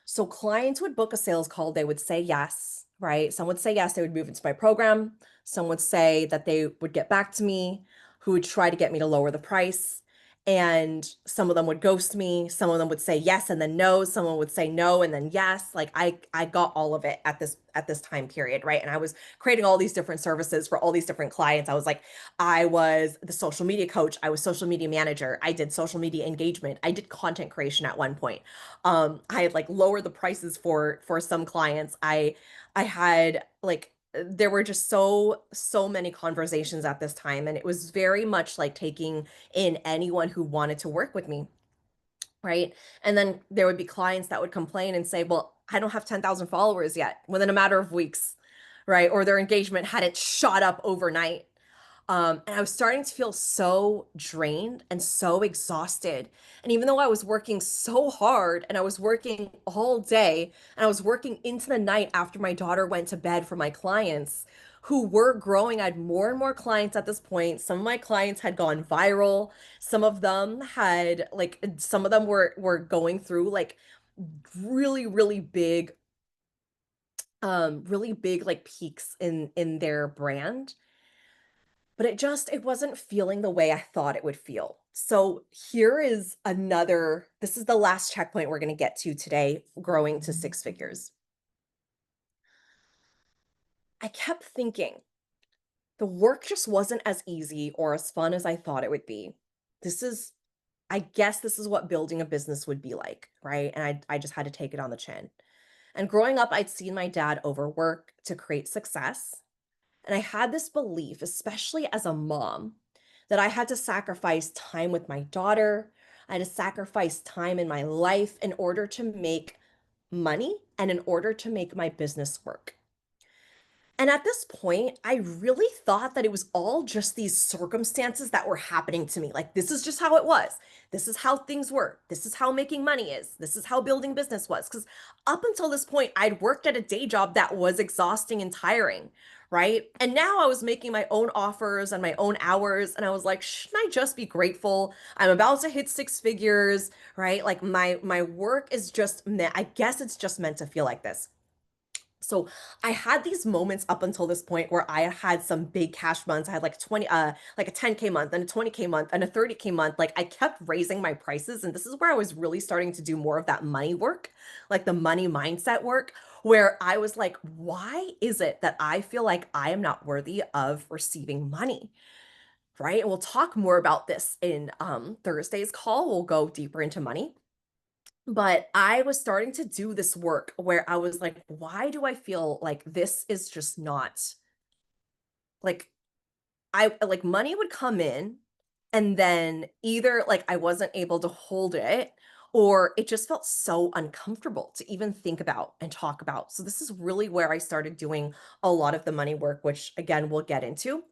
So clients would book a sales call, they would say yes, right? Some would say yes, they would move into my program. Some would say that they would get back to me, who would try to get me to lower the price. And some of them would ghost me, some of them would say yes and then no, someone would say no and then yes. Like I got all of it at this time period, right? And I was creating all these different services for all these different clients. I was like I was the social media coach, I was social media manager, I did social media engagement, I did content creation at one point. I had like lowered the prices for some clients. I had like there were just so many conversations at this time and it was very much like taking in anyone who wanted to work with me, right? And then there would be clients that would complain and say, "Well, I don't have 10,000 followers yet," within a matter of weeks, right? Or their engagement hadn't shot up overnight. And I was starting to feel so drained and so exhausted. And even though I was working so hard and I was working all day and I was working into the night after my daughter went to bed for my clients who were growing, I had more and more clients at this point. Some of my clients had gone viral. Some of them had like some of them were going through like really really big like peaks in their brand, but it wasn't feeling the way I thought it would feel. So here is another, this is the last checkpoint we're going to get to today, growing to six figures. I kept thinking the work just wasn't as easy or as fun as I thought it would be. This is, I guess this is what building a business would be like, right? And I just had to take it on the chin. And growing up, I'd seen my dad overwork to create success. And I had this belief, especially as a mom, that I had to sacrifice time with my daughter. I had to sacrifice time in my life in order to make money and in order to make my business work. And at this point, I really thought that it was all just these circumstances that were happening to me. Like, this is just how it was. This is how things were. This is how making money is. This is how building business was. Because up until this point, I'd worked at a day job that was exhausting and tiring, right? And now I was making my own offers and my own hours. And I was like, shouldn't I just be grateful? I'm about to hit six figures, right? Like my work is just meant, I guess it's just meant to feel like this. So I had these moments up until this point where I had some big cash months. I had like 20, like a 10K month and a 20K month and a 30K month. Like I kept raising my prices. And this is where I was really starting to do more of that money work, like the money mindset work, where I was like, why is it that I feel like I am not worthy of receiving money? Right. And we'll talk more about this in Thursday's call. We'll go deeper into money. But I was starting to do this work where I was like, why do I feel like this is just not like I like money would come in and then either like I wasn't able to hold it or it just felt so uncomfortable to even think about and talk about. So this is really where I started doing a lot of the money work, which again, we'll get into.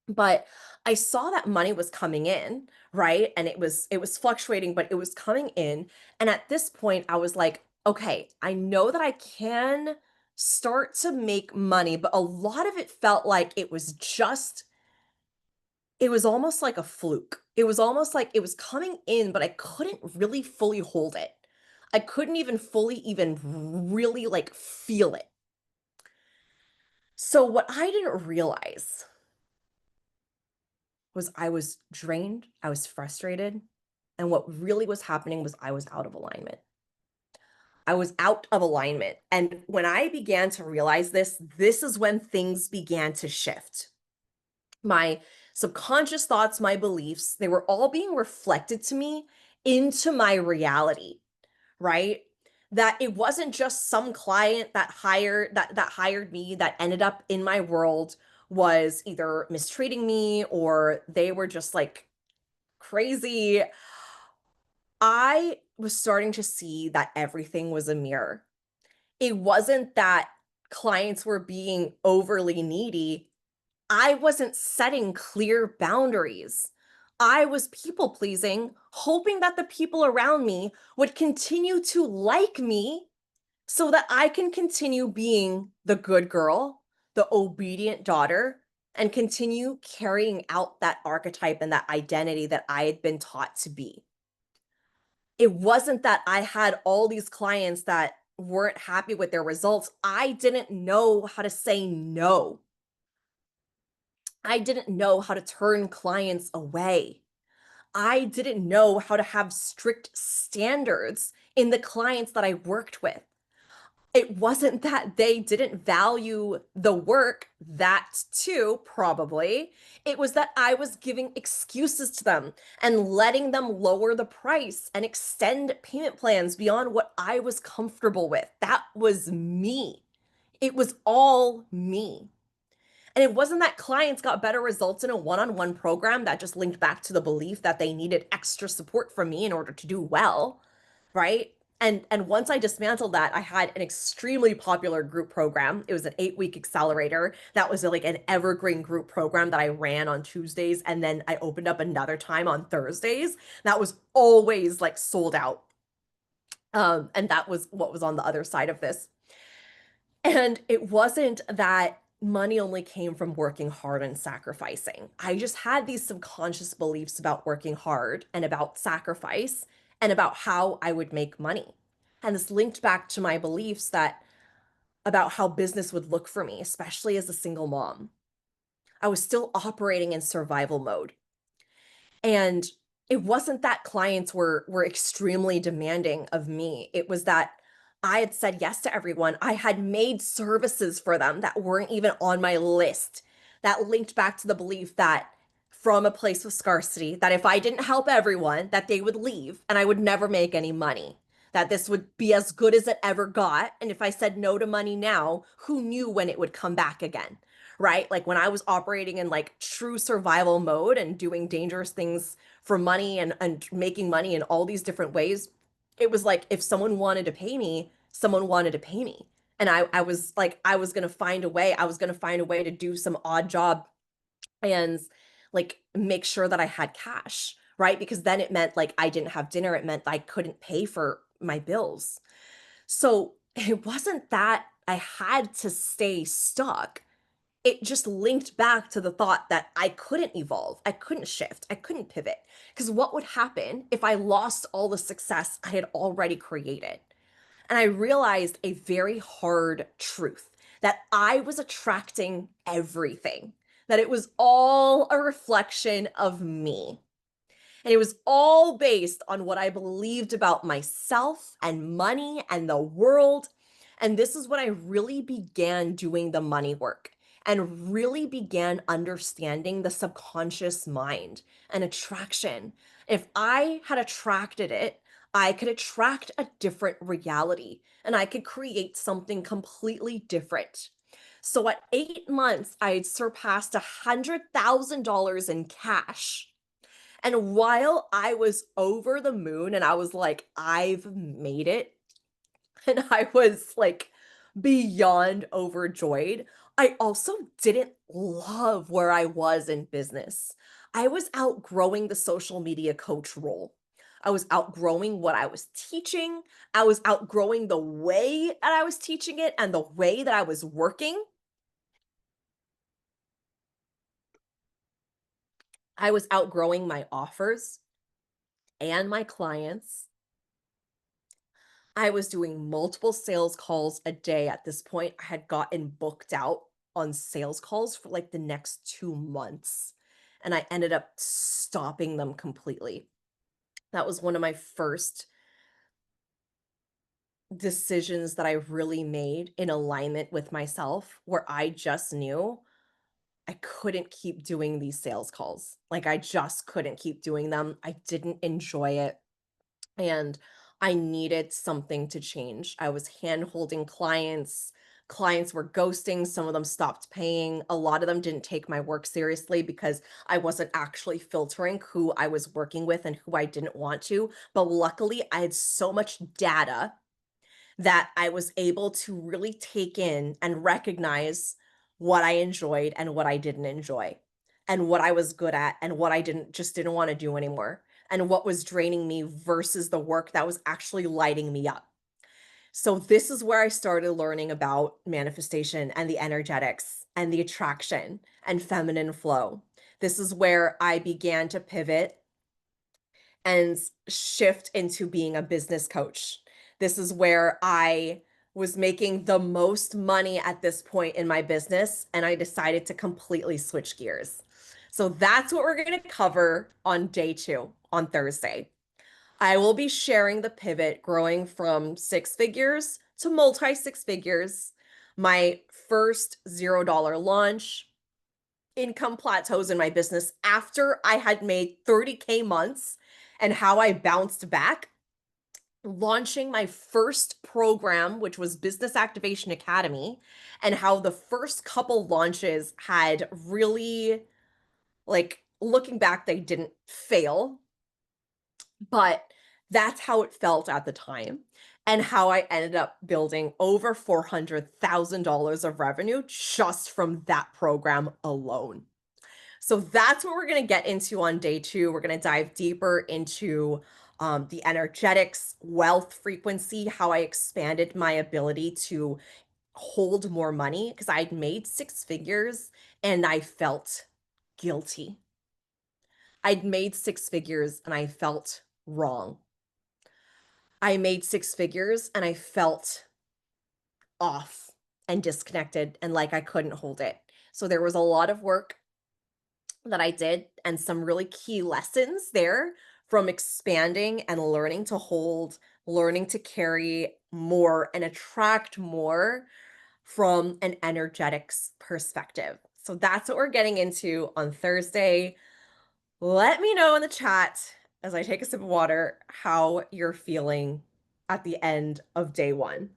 But I saw that money was coming in, right? And it was fluctuating, but it was coming in. And at this point, I was like, okay, I know that I can start to make money, but a lot of it felt like it was almost like a fluke. It was almost like it was coming in, but I couldn't really fully hold it. I couldn't even fully even really like feel it. So what I didn't realize was I was drained, I was frustrated, and what really was happening was I was out of alignment. I was out of alignment. And when I began to realize this, this is when things began to shift. My subconscious thoughts, my beliefs, they were all being reflected to me into my reality, right? That it wasn't just some client that hired me that ended up in my world was either mistreating me or they were just like crazy. I was starting to see that everything was a mirror. It wasn't that clients were being overly needy. I wasn't setting clear boundaries. I was people pleasing, hoping that the people around me would continue to like me so that I can continue being the good girl, the obedient daughter, and continue carrying out that archetype and that identity that I had been taught to be. It wasn't that I had all these clients that weren't happy with their results. I didn't know how to say no. I didn't know how to turn clients away. I didn't know how to have strict standards in the clients that I worked with. It wasn't that they didn't value the work, that too, probably. It was that I was giving excuses to them and letting them lower the price and extend payment plans beyond what I was comfortable with. That was me. It was all me. And it wasn't that clients got better results in a one-on-one program that just linked back to the belief that they needed extra support from me in order to do well, right? And once I dismantled that, I had an extremely popular group program. It was an 8-week accelerator. That was like an evergreen group program that I ran on Tuesdays, and then I opened up another time on Thursdays. That was always like sold out. And that was what was on the other side of this. And it wasn't that money only came from working hard and sacrificing. I just had these subconscious beliefs about working hard and about sacrifice and about how I would make money. And this linked back to my beliefs that about how business would look for me, especially as a single mom. I was still operating in survival mode. And it wasn't that clients were extremely demanding of me. It was that I had said yes to everyone. I had made services for them that weren't even on my list. That linked back to the belief that from a place of scarcity, that if I didn't help everyone, that they would leave and I would never make any money. That this would be as good as it ever got. And if I said no to money now, who knew when it would come back again? Right? Like when I was operating in like true survival mode and doing dangerous things for money and making money in all these different ways, it was like if someone wanted to pay me, someone wanted to pay me. And I was like, I was gonna find a way. I was gonna find a way to do some odd job and like make sure that I had cash, right? Because then it meant like I didn't have dinner. It meant I couldn't pay for my bills. So it wasn't that I had to stay stuck. It just linked back to the thought that I couldn't evolve, I couldn't shift, I couldn't pivot. Because what would happen if I lost all the success I had already created? And I realized a very hard truth that I was attracting everything, that it was all a reflection of me. And it was all based on what I believed about myself and money and the world. And this is when I really began doing the money work and really began understanding the subconscious mind and attraction. If I had attracted it, I could attract a different reality and I could create something completely different. So at 8 months, I had surpassed $100,000 in cash And while I was over the moon and I was like, I've made it, and I was like beyond overjoyed, I also didn't love where I was in business. I was outgrowing the social media coach role. I was outgrowing what I was teaching. I was outgrowing the way that I was teaching it and the way that I was working. I was outgrowing my offers and my clients. I was doing multiple sales calls a day at this point. I had gotten booked out on sales calls for like the next 2 months, and I ended up stopping them completely. That was one of my first decisions that I really made in alignment with myself, where I just knew I couldn't keep doing these sales calls. Like, I just couldn't keep doing them. I didn't enjoy it. And I needed something to change. I was hand-holding clients. Clients were ghosting. Some of them stopped paying. A lot of them didn't take my work seriously because I wasn't actually filtering who I was working with and who I didn't want to. But luckily, I had so much data that I was able to really take in and recognize what I enjoyed and what I didn't enjoy, and what I was good at and what I didn't want to do anymore, and what was draining me versus the work that was actually lighting me up. So this is where I started learning about manifestation and the energetics and the attraction and feminine flow. This is where I began to pivot and shift into being a business coach. This is where I was making the most money at this point in my business, and I decided to completely switch gears. So that's what we're going to cover on day two, on Thursday. I will be sharing the pivot growing from six figures to multi six figures, my first $0 launch, income plateaus in my business after I had made 30K months and how I bounced back, launching my first program, which was Business Activation Academy, and how the first couple launches had really, like, looking back, they didn't fail, but that's how it felt at the time. And how I ended up building over $400,000 of revenue just from that program alone. So that's what we're going to get into on day two. We're going to dive deeper into the energetics, wealth frequency, how I expanded my ability to hold more money because I'd made six figures and I felt guilty. I'd made six figures and I felt wrong. I made six figures and I felt off and disconnected and like I couldn't hold it. So there was a lot of work that I did and some really key lessons there from expanding and learning to hold, learning to carry more and attract more from an energetics perspective. So that's what we're getting into on Thursday. Let me know in the chat as I take a sip of water how you're feeling at the end of day one.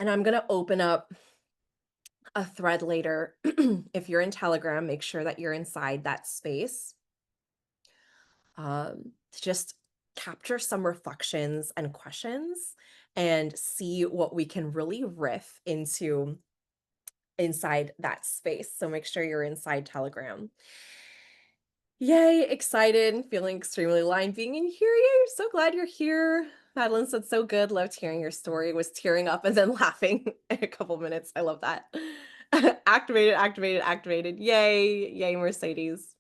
And I'm going to open up a thread later. If you're in Telegram, make sure that you're inside that space to just capture some reflections and questions and see what we can really riff into inside that space. So make sure you're inside Telegram. Yay, excited and feeling extremely aligned being in here. Yay, so glad you're here. Madeline said so good. Loved hearing your story. Was tearing up and then laughing in a couple minutes. I love that. Activated, activated, activated. Yay, yay, Mercedes.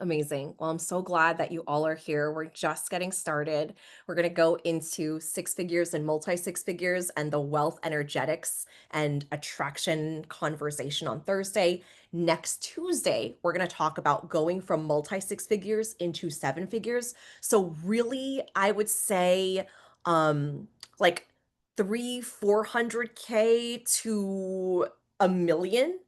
Amazing. Well, I'm so glad that you all are here. We're just getting started. We're going to go into six figures and multi six figures and the wealth energetics and attraction conversation on Thursday. Next Tuesday, we're going to talk about going from multi six figures into seven figures. So really, I would say like 400K to a million.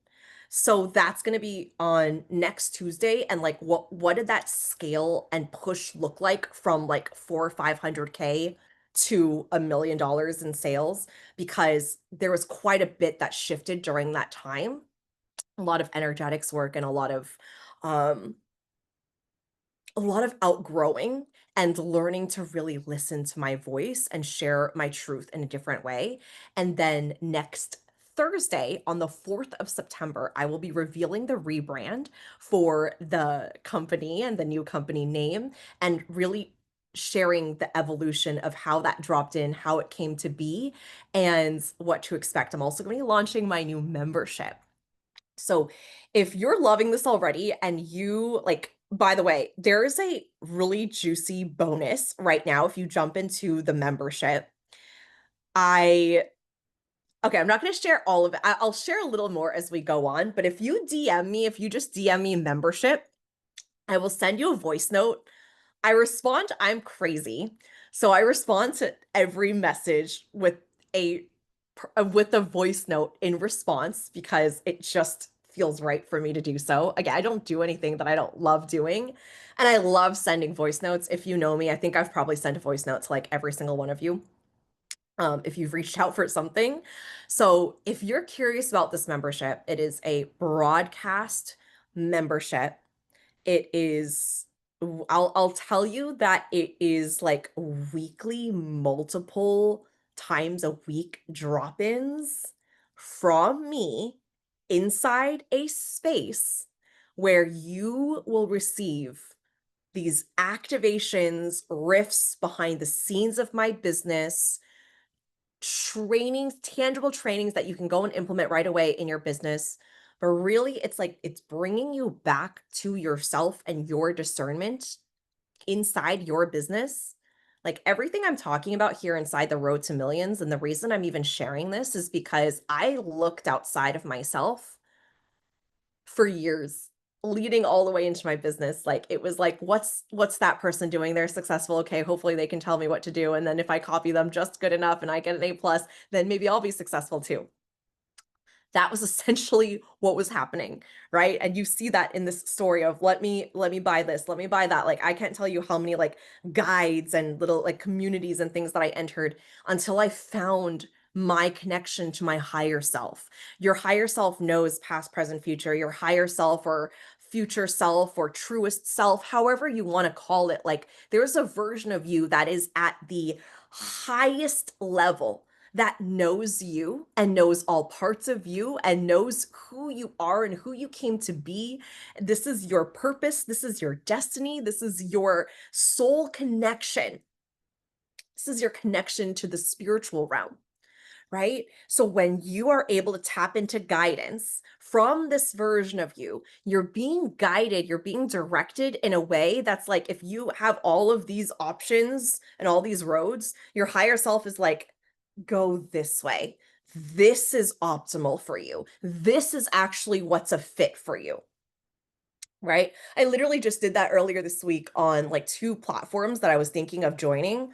So that's going to be on next Tuesday. And like, what did that scale and push look like from like 400 or 500K to $1 million in sales? Because there was quite a bit that shifted during that time. A lot of energetics work and um, a lot of outgrowing and learning to really listen to my voice and share my truth in a different way. And then next Thursday, on the 4th of September, I will be revealing the rebrand for the company and the new company name, and really sharing the evolution of how that dropped in, how it came to be, and what to expect. I'm also going to be launching my new membership. So if you're loving this already and you like, by the way, there is a really juicy bonus right now if you jump into the membership. I Okay, I'm not going to share all of it. I'll share a little more as we go on, but if you DM me, if you just DM me membership, I will send you a voice note. I'm crazy. So I respond to every message a with a voice note in response because it just feels right for me to do so. Again, I don't do anything that I don't love doing. And I love sending voice notes. If you know me, I think I've probably sent a voice note to like every single one of you. If you've reached out for something. So if you're curious about this membership, it is a broadcast membership. It is I'll tell you that it is like weekly, multiple times a week drop-ins from me inside a space where you will receive these activations, riffs behind the scenes of my business, trainings, tangible trainings that you can go and implement right away in your business. But really, it's like it's bringing you back to yourself and your discernment inside your business. Like everything I'm talking about here inside the Road to Millions, and the reason I'm even sharing this is because I looked outside of myself for years leading all the way into my business. Like it was like, what's that person doing? They're successful. Okay, hopefully they can tell me what to do, and then if I copy them just good enough and I get an A+, then maybe I'll be successful too. That was essentially what was happening, right? And you see that in this story of let me buy this, let me buy that. Like I can't tell you how many like guides and little like communities and things that I entered until I found my connection to my higher self. Your higher self knows past, present, future. Your higher self or future self or truest self, however you want to call it, like there's a version of you that is at the highest level, that knows you and knows all parts of you and knows who you are and who you came to be. This is your purpose. This is your destiny. This is your soul connection. This is your connection to the spiritual realm, right? So when you are able to tap into guidance from this version of you, you're being guided, you're being directed in a way that's like if you have all of these options and all these roads, your higher self is like, go this way. This is optimal for you. This is actually what's a fit for you. Right. I literally just did that earlier this week on like two platforms that I was thinking of joining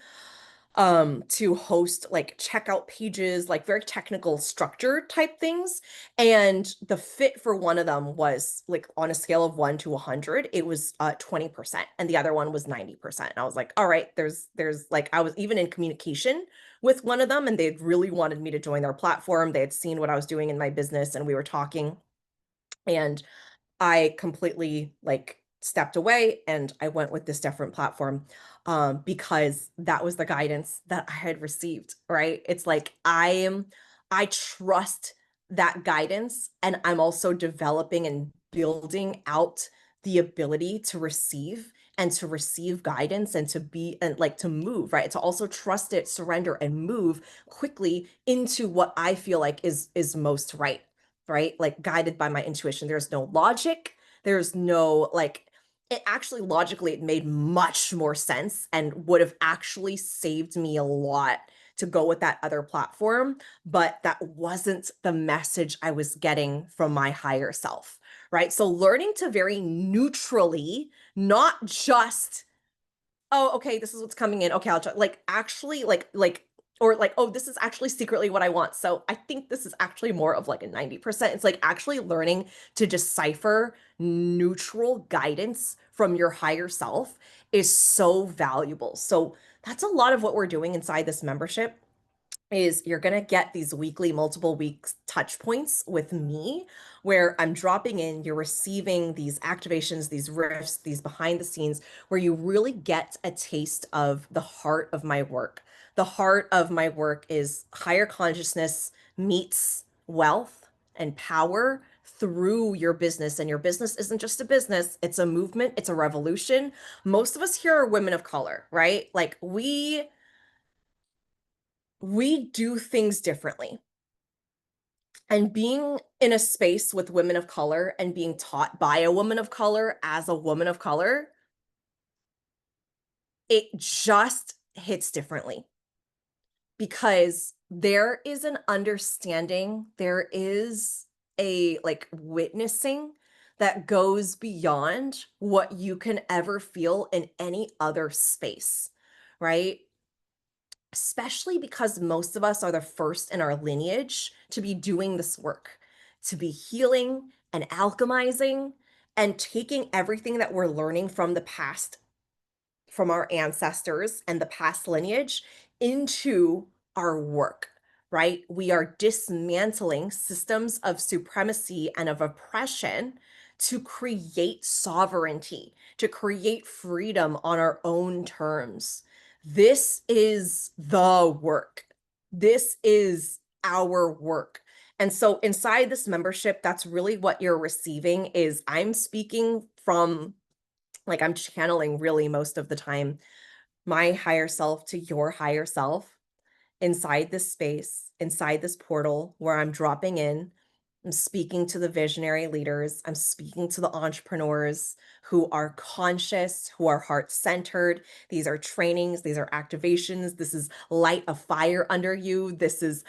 to host like checkout pages, like very technical structure type things. And the fit for one of them was like on a scale of 1 to 100, it was 20%, and the other one was 90%. And I was like, all right, there's like I was even in communication with one of them, and they really wanted me to join their platform. They had seen what I was doing in my business, and we were talking. And I completely like stepped away and I went with this different platform because that was the guidance that I had received, right? It's like I trust that guidance, and I'm also developing and building out the ability to receive guidance and to be and like to move, right? To also trust it, surrender and move quickly into what I feel like is most right? Like guided by my intuition. There's no logic. There's no like, it actually logically, it made much more sense and would have actually saved me a lot to go with that other platform. But that wasn't the message I was getting from my higher self, right? So learning to very neutrally, not just, oh, okay, this is what's coming in. Okay, I'll try, like actually like or like, oh, this is actually secretly what I want. So I think this is actually more of like a 90%. It's like actually learning to decipher neutral guidance from your higher self is so valuable. So that's a lot of what we're doing inside this membership is you're going to get these weekly multiple weeks touch points with me where I'm dropping in, you're receiving these activations, these riffs, these behind the scenes where you really get a taste of the heart of my work. The heart of my work is higher consciousness meets wealth and power through your business. And your business isn't just a business, it's a movement, it's a revolution. Most of us here are women of color, right? Like we do things differently. And being in a space with women of color and being taught by a woman of color as a woman of color, it just hits differently because there is an understanding, there is a like witnessing that goes beyond what you can ever feel in any other space, right? Especially because most of us are the first in our lineage to be doing this work, to be healing and alchemizing and taking everything that we're learning from the past, from our ancestors and the past lineage into our work, right? We are dismantling systems of supremacy and of oppression to create sovereignty, to create freedom on our own terms. This is the work. This is our work. And so inside this membership, that's really what you're receiving is I'm speaking from like I'm channeling really most of the time my higher self to your higher self inside this space, inside this portal where I'm dropping in. I'm speaking to the visionary leaders. I'm speaking to the entrepreneurs who are conscious, who are heart centered. These are trainings, these are activations. This is light a fire under you. This is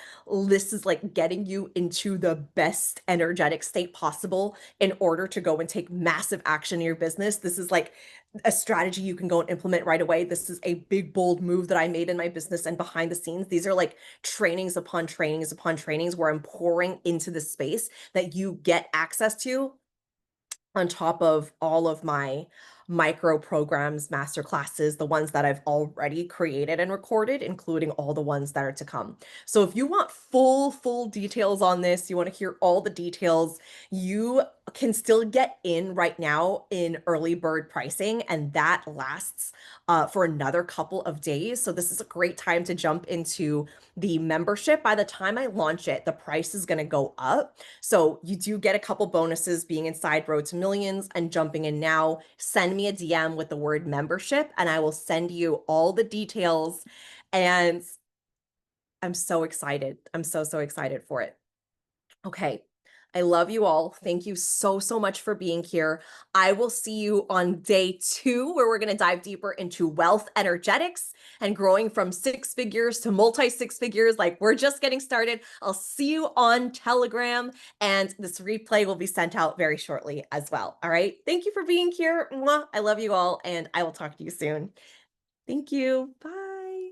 like getting you into the best energetic state possible in order to go and take massive action in your business. This is like a strategy you can go and implement right away. This is a big, bold move that I made in my business and behind the scenes. These are like trainings upon trainings upon trainings where I'm pouring into the space that you get access to on top of all of my micro programs, master classes, the ones that I've already created and recorded, including all the ones that are to come. So if you want full details on this, you want to hear all the details, you can still get in right now in early bird pricing, and that lasts for another couple of days. So this is a great time to jump into the membership. By the time I launch it, the price is going to go up. So you do get a couple bonuses being inside Road to Millions and jumping in now. Send me a DM with the word membership and I will send you all the details. And I'm so excited. I'm so excited for it. Okay. I love you all. Thank you so much for being here. I will see you on day 2, where we're going to dive deeper into wealth energetics and growing from 6 figures to multi 6 figures. Like we're just getting started. I'll see you on Telegram, and this replay will be sent out very shortly as well. All right. Thank you for being here. Mwah. I love you all, and I will talk to you soon. Thank you. Bye.